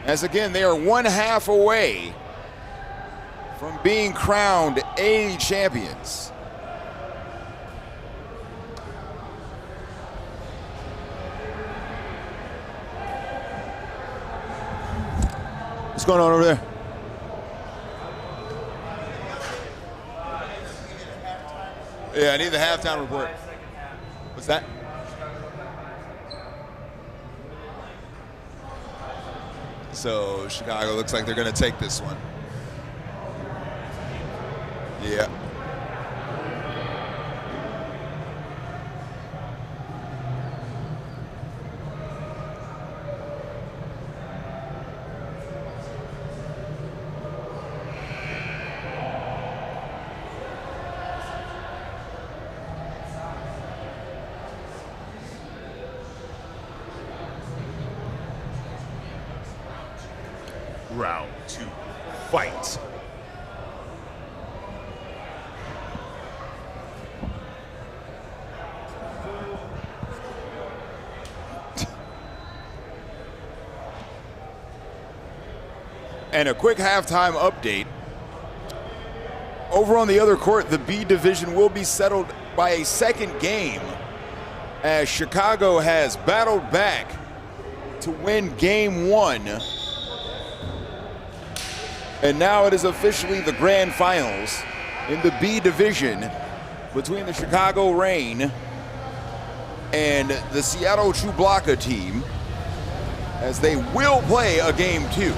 As again, they are 1 half away from being crowned A champions. What's going on over there? Yeah, I need the halftime report. What's that? So Chicago looks like they're going to take this one. Yeah. Round 2, fight. And a quick halftime update. Over on the other court, the B division will be settled by a second game as Chicago has battled back to win game 1. And now it is officially the grand finals in the B division between the Chicago Reign and the Seattle Chewbacca team, as they will play a game 2.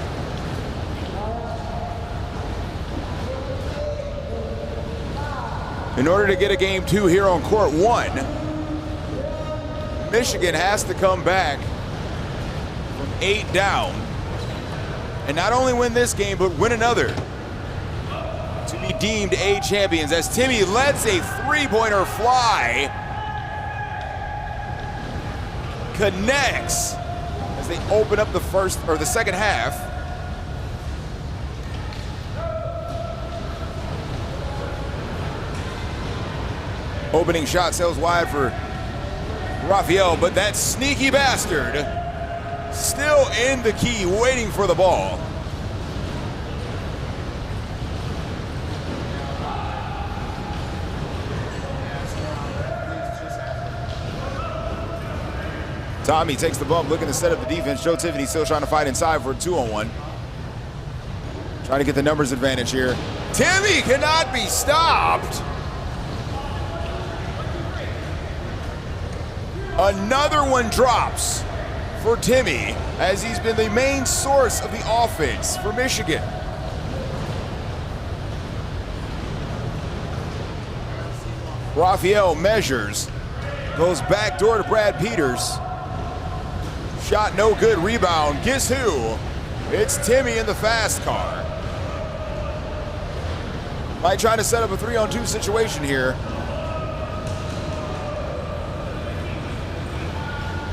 In order to get a game 2 here on court 1, Michigan has to come back from 8 down and not only win this game, but win another to be deemed A champions, as Timmy lets a three-pointer fly. Connects as they open up the second half. Opening shot sails wide for Raphael, but that sneaky bastard still in the key, waiting for the ball. Tommy takes the bump, looking to set up the defense. Joe Tiffany still trying to fight inside for a 2-on-1. Trying to get the numbers advantage here. Timmy cannot be stopped. Another one drops for Timmy, as he's been the main source of the offense for Michigan. Raphael measures, goes back door to Brad Peters. Shot no good, rebound. Guess who? It's Timmy in the fast car. Might try to set up a 3-on-2 situation here.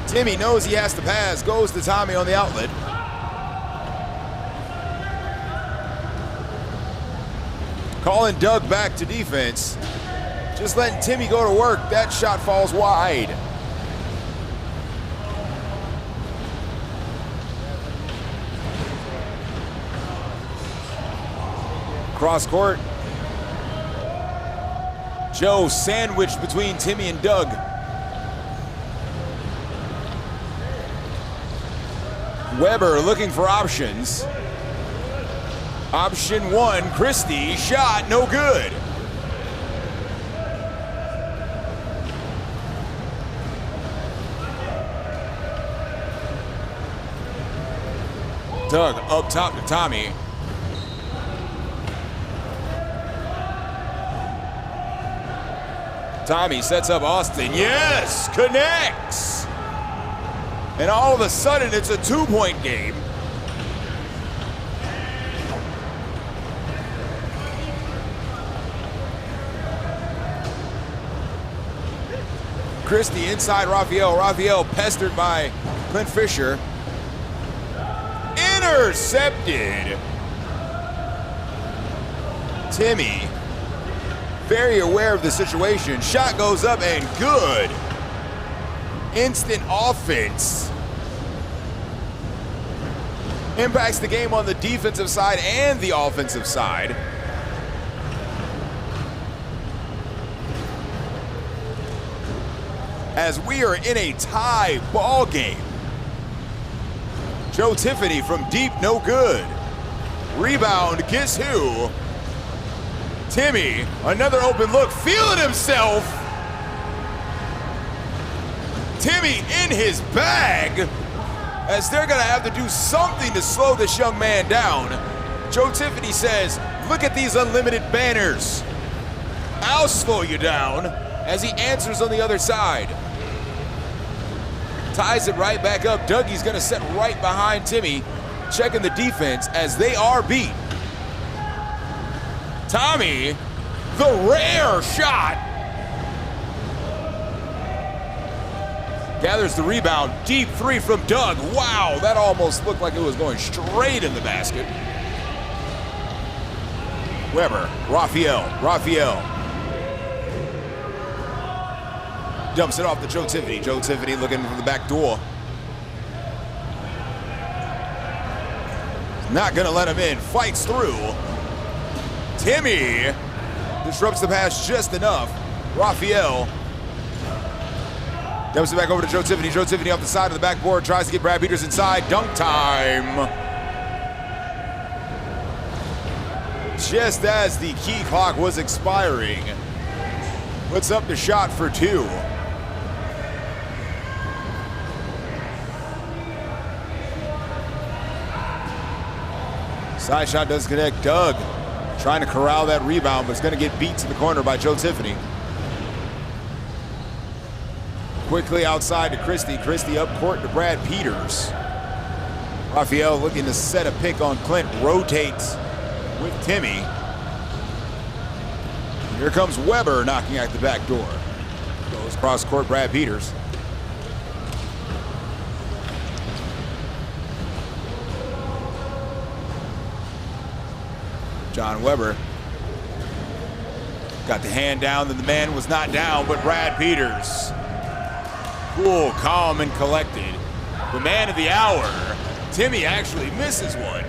Timmy knows he has to pass, goes to Tommy on the outlet. Calling Doug back to defense. Just letting Timmy go to work. That shot falls wide. Cross court. Joe sandwiched between Timmy and Doug. Weber looking for options. Option 1, Christie, shot no good. Doug up top to Tommy. Tommy sets up Austin. Yes, connects. And all of a sudden, it's a 2-point game. Christie inside Raphael. Raphael pestered by Clint Fisher. Intercepted. Timmy, very aware of the situation. Shot goes up and good. Instant offense. Impacts the game on the defensive side and the offensive side. As we are in a tie ball game. Joe Tiffany from deep, no good. Rebound, guess who? Timmy, another open look, feeling himself. Timmy in his bag, as they're gonna have to do something to slow this young man down. Joe Tiffany says, look at these unlimited banners. I'll slow you down, as he answers on the other side. Ties it right back up. Dougie's gonna set right behind Timmy, checking the defense as they are beat. Tommy, the rare shot. Gathers the rebound. Deep three from Doug. Wow, that almost looked like it was going straight in the basket. Weber, Raphael. Dumps it off to Joe Tiffany. Joe Tiffany looking for the back door. Not gonna let him in. Fights through. Timmy disrupts the pass just enough. Raphael dumps it back over to Joe Tiffany. Joe Tiffany off the side of the backboard. Tries to get Brad Peters inside. Dunk time. Just as the key clock was expiring. Puts up the shot for two. Side shot does connect. Doug trying to corral that rebound, but it's going to get beat to the corner by Joe Tiffany. Quickly outside to Christie. Christie up court to Brad Peters. Raphael looking to set a pick on Clint. Rotates with Timmy. Here comes Weber knocking at the back door. Goes cross court, Brad Peters. John Weber got the hand down, and the man was not down, but Brad Peters. Cool, calm, and collected. The man of the hour. Timmy actually misses one.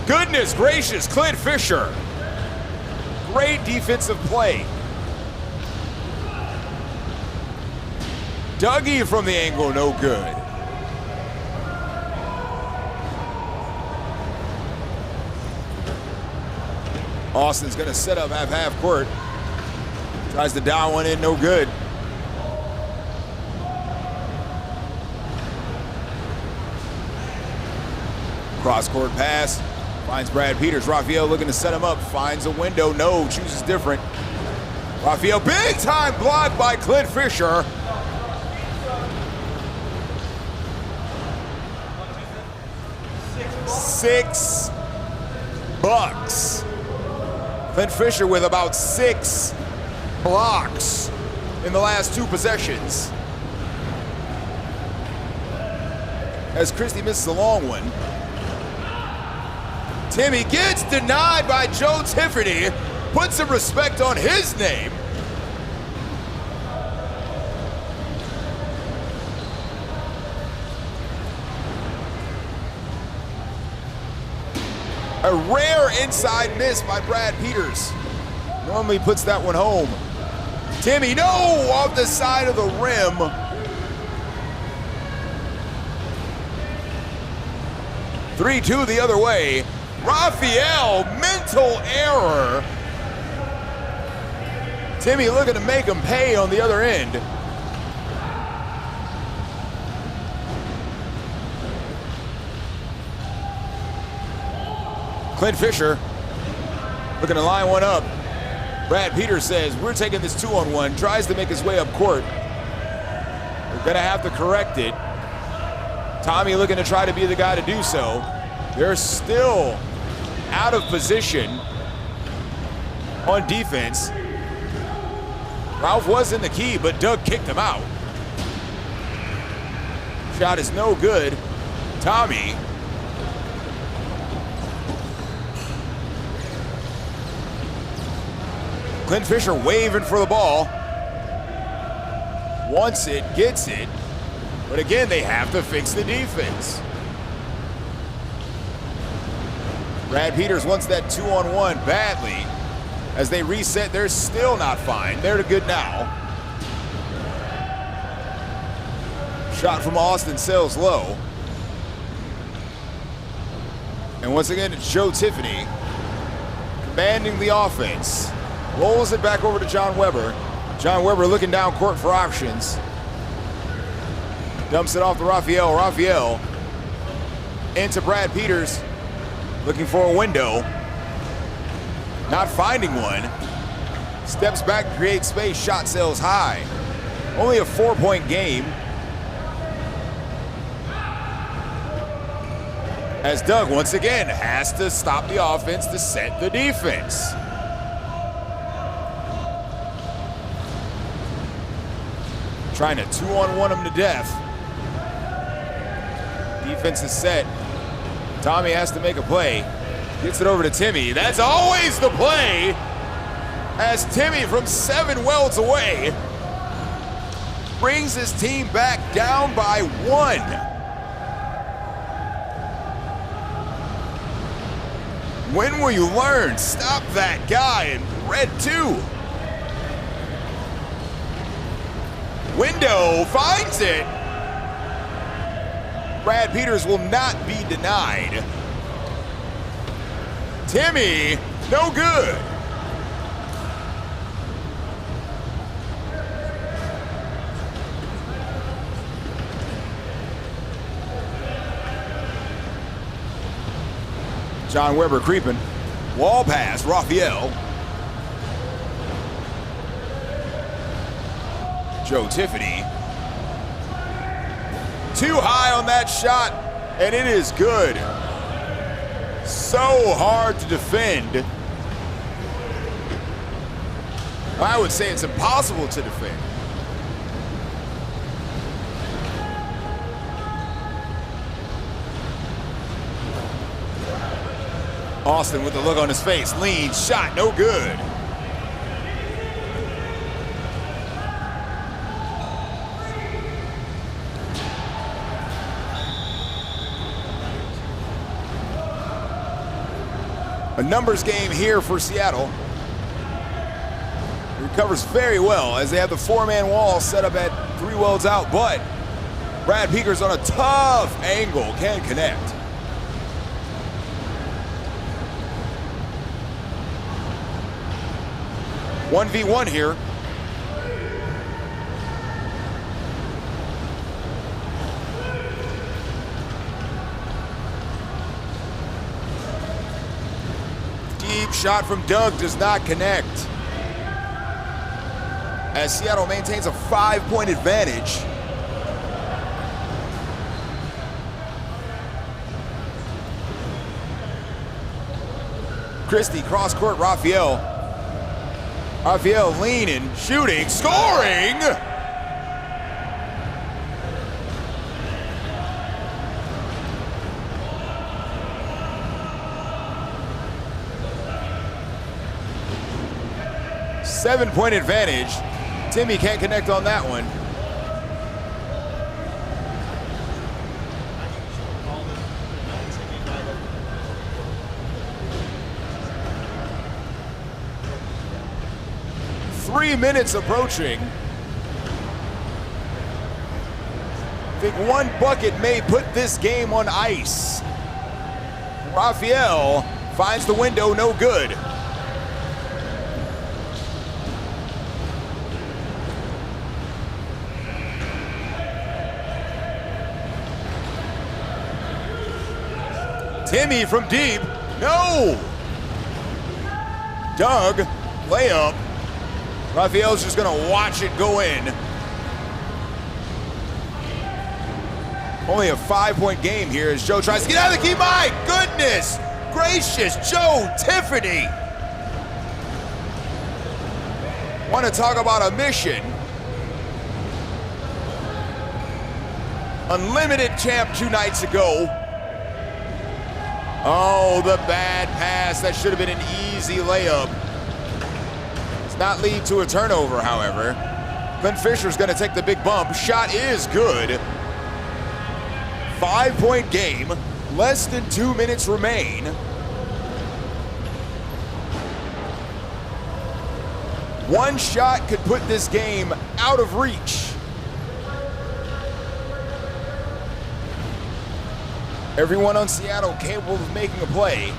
Goodness gracious, Clint Fisher. Great defensive play. Dougie from the angle, no good. Austin's gonna set up half court. Tries to dial one in, no good. Cross court pass, finds Brad Peters. Raphael looking to set him up, finds a window, no, chooses different. Raphael, big time block by Clint Fisher. $6. Clint Fisher with about 6 blocks in the last 2 possessions. As Christie misses a long one. Timmy gets denied by Joe Tiffany. Put some respect on his name. A rare inside miss by Brad Peters. Normally puts that one home. Timmy, no, off the side of the rim. (3-2) the other way. Raphael, mental error. Timmy looking to make him pay on the other end. Clint Fisher looking to line one up. Brad Peters says, we're taking this 2-on-1, tries to make his way up court. We're gonna have to correct it. Tommy looking to try to be the guy to do so. They're still out of position on defense. Ralph was in the key, but Doug kicked him out. Shot is no good. Tommy. Clint Fisher waving for the ball. Wants it, gets it. But again, they have to fix the defense. Brad Peters wants that 2-on-1 badly. As they reset, they're still not fine. They're good now. Shot from Austin sails low. And once again, it's Joe Tiffany commanding the offense. Rolls it back over to John Weber. John Weber looking down court for options. Dumps it off to Raphael. Raphael into Brad Peters. Looking for a window. Not finding one. Steps back, creates space, shot sails high. Only a 4-point game. As Doug once again has to stop the offense to set the defense. Trying to 2-on-1 him to death. Defense is set. Tommy has to make a play. Gets it over to Timmy. That's always the play. As Timmy from 7 welds away brings his team back down by 1. When will you learn? Stop that guy in red 2. Window finds it. Brad Peters will not be denied. Timmy, no good. John Weber creeping. Wall pass, Raphael. Joe Tiffany. Too high on that shot, and it is good. So hard to defend. I would say it's impossible to defend. Austin with the look on his face, leans, shot, no good. A numbers game here for Seattle. Recovers very well as they have the 4-man wall set up at 3 welds out, but Brad Peters on a tough angle, can't connect. One v one here. Deep shot from Doug does not connect. As Seattle maintains a 5-point advantage. Christie, cross court, Raphael. Raphael leaning, shooting, scoring! Seven-point advantage. Timmy can't connect on that one. Three minutes approaching. I think one bucket may put this game on ice. Raphael finds the window, no good. Timmy from deep, no! Doug, layup. Raphael's just gonna watch it go in. Only a 5-point game here as Joe tries to get out of the key. My goodness gracious, Joe Tiffany. Want to talk about a mission. Unlimited champ 2 nights ago. Oh, the bad pass. That should have been an easy layup. It's not lead to a turnover, however. Glenn Fisher's going to take the big bump. Shot is good. 5-point game. Less than 2 minutes remain. One shot could put this game out of reach. Everyone on Seattle capable of making a play.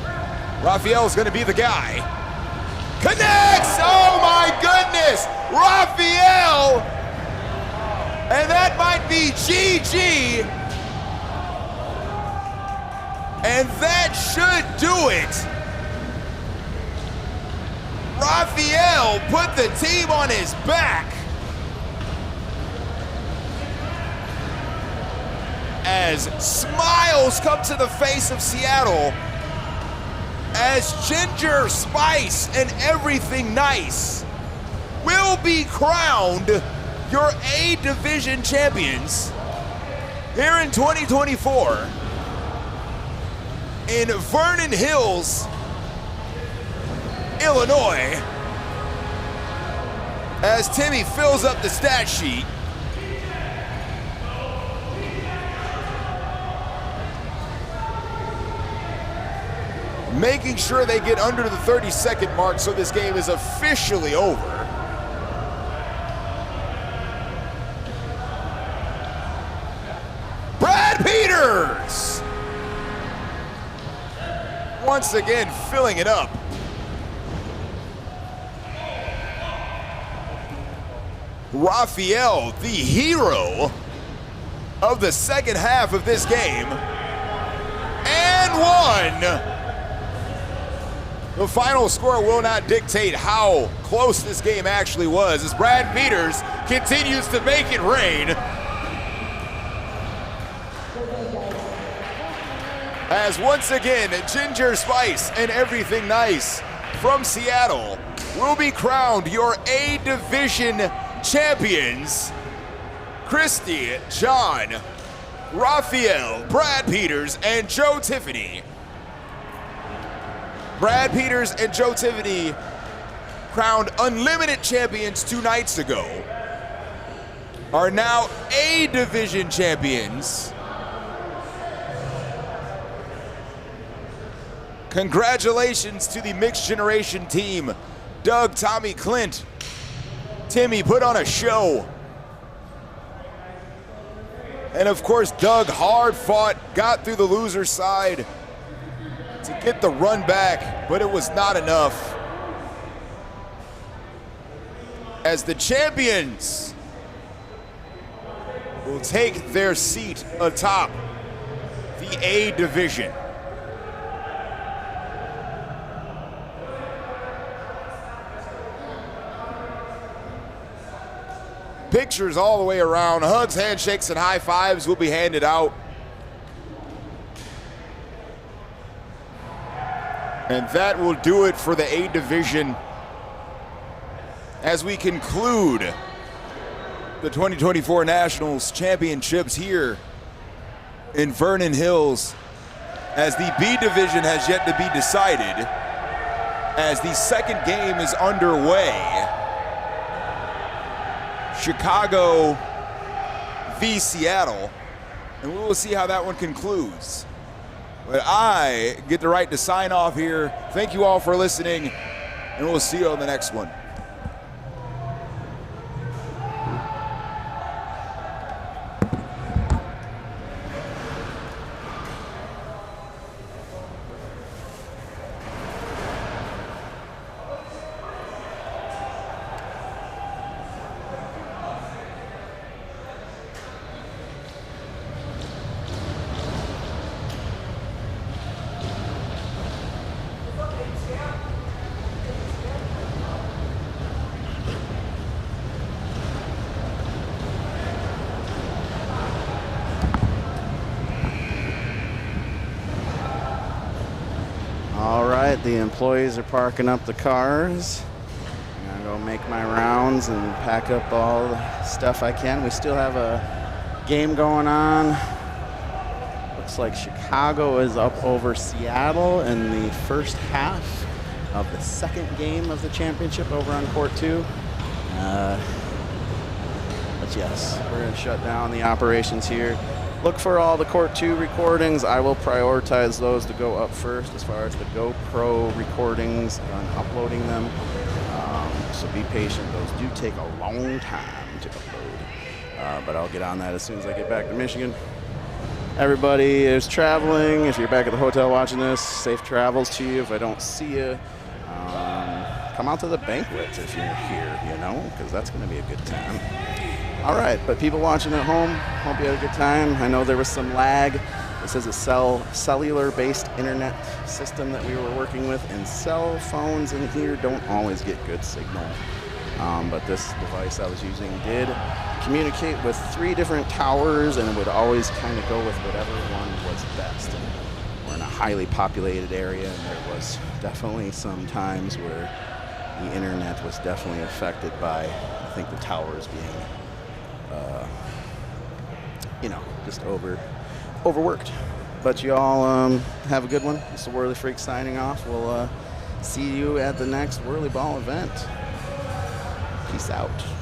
Raphael's gonna be the guy. Connects! Oh my goodness! Raphael! And that might be GG. And that should do it. Raphael put the team on his back. As smiles come to the face of Seattle, as ginger spice and everything nice will be crowned your A Division champions here in 2024 in Vernon Hills, Illinois, as Timmy fills up the stat sheet. Making sure they get under the 30-second mark so this game is officially over. Brad Peters! Once again, filling it up. Raphael, the hero of the second half of this game, and one. The final score will not dictate how close this game actually was, as Brad Peters continues to make it rain. As once again, Ginger Spice and Everything Nice from Seattle will be crowned your A Division champions. Christy, John, Raphael, Brad Peters, and Joe Tiffany. Brad Peters and Joe Tiffany crowned Unlimited champions 2 nights ago, are now A Division champions. Congratulations to the Mixed Generation team. Doug, Tommy, Clint, Timmy put on a show. And of course, Doug hard fought, got through the loser's side to get the run back, but it was not enough. As the champions will take their seat atop the A Division. Pictures all the way around. Hugs, handshakes, and high fives will be handed out. And that will do it for the A Division as we conclude the 2024 Nationals Championships here in Vernon Hills, as the B Division has yet to be decided, as the second game is underway. Chicago v. Seattle, and we will see how that one concludes. But I get the right to sign off here. Thank you all for listening, and we'll see you on the next one. The employees are parking up the cars. I'm gonna go make my rounds and pack up all the stuff I can. We still have a game going on. Looks like Chicago is up over Seattle in the first half of the second game of the championship over on Court 2. But yes, we're gonna shut down the operations here. Look for all the Court 2 recordings. I will prioritize those to go up first as far as the GoPro recordings and uploading them. So be patient. Those do take a long time to upload. But I'll get on that as soon as I get back to Michigan. Everybody is traveling. If you're back at the hotel watching this, safe travels to you. If I don't see you, come out to the banquet if you're here, you know, because that's going to be a good time. All right, but people watching at home, hope you had a good time. I know there was some lag. This is a cellular-based internet system that we were working with, and cell phones in here don't always get good signal. But this device I was using did communicate with 3 different towers, and it would always kind of go with whatever one was best. And we're in a highly populated area, and there was definitely some times where the internet was definitely affected by, I think, the towers being you know, just overworked. But y'all have a good one. This is the Whirly Freak signing off. We'll see you at the next WhirlyBall event. Peace out.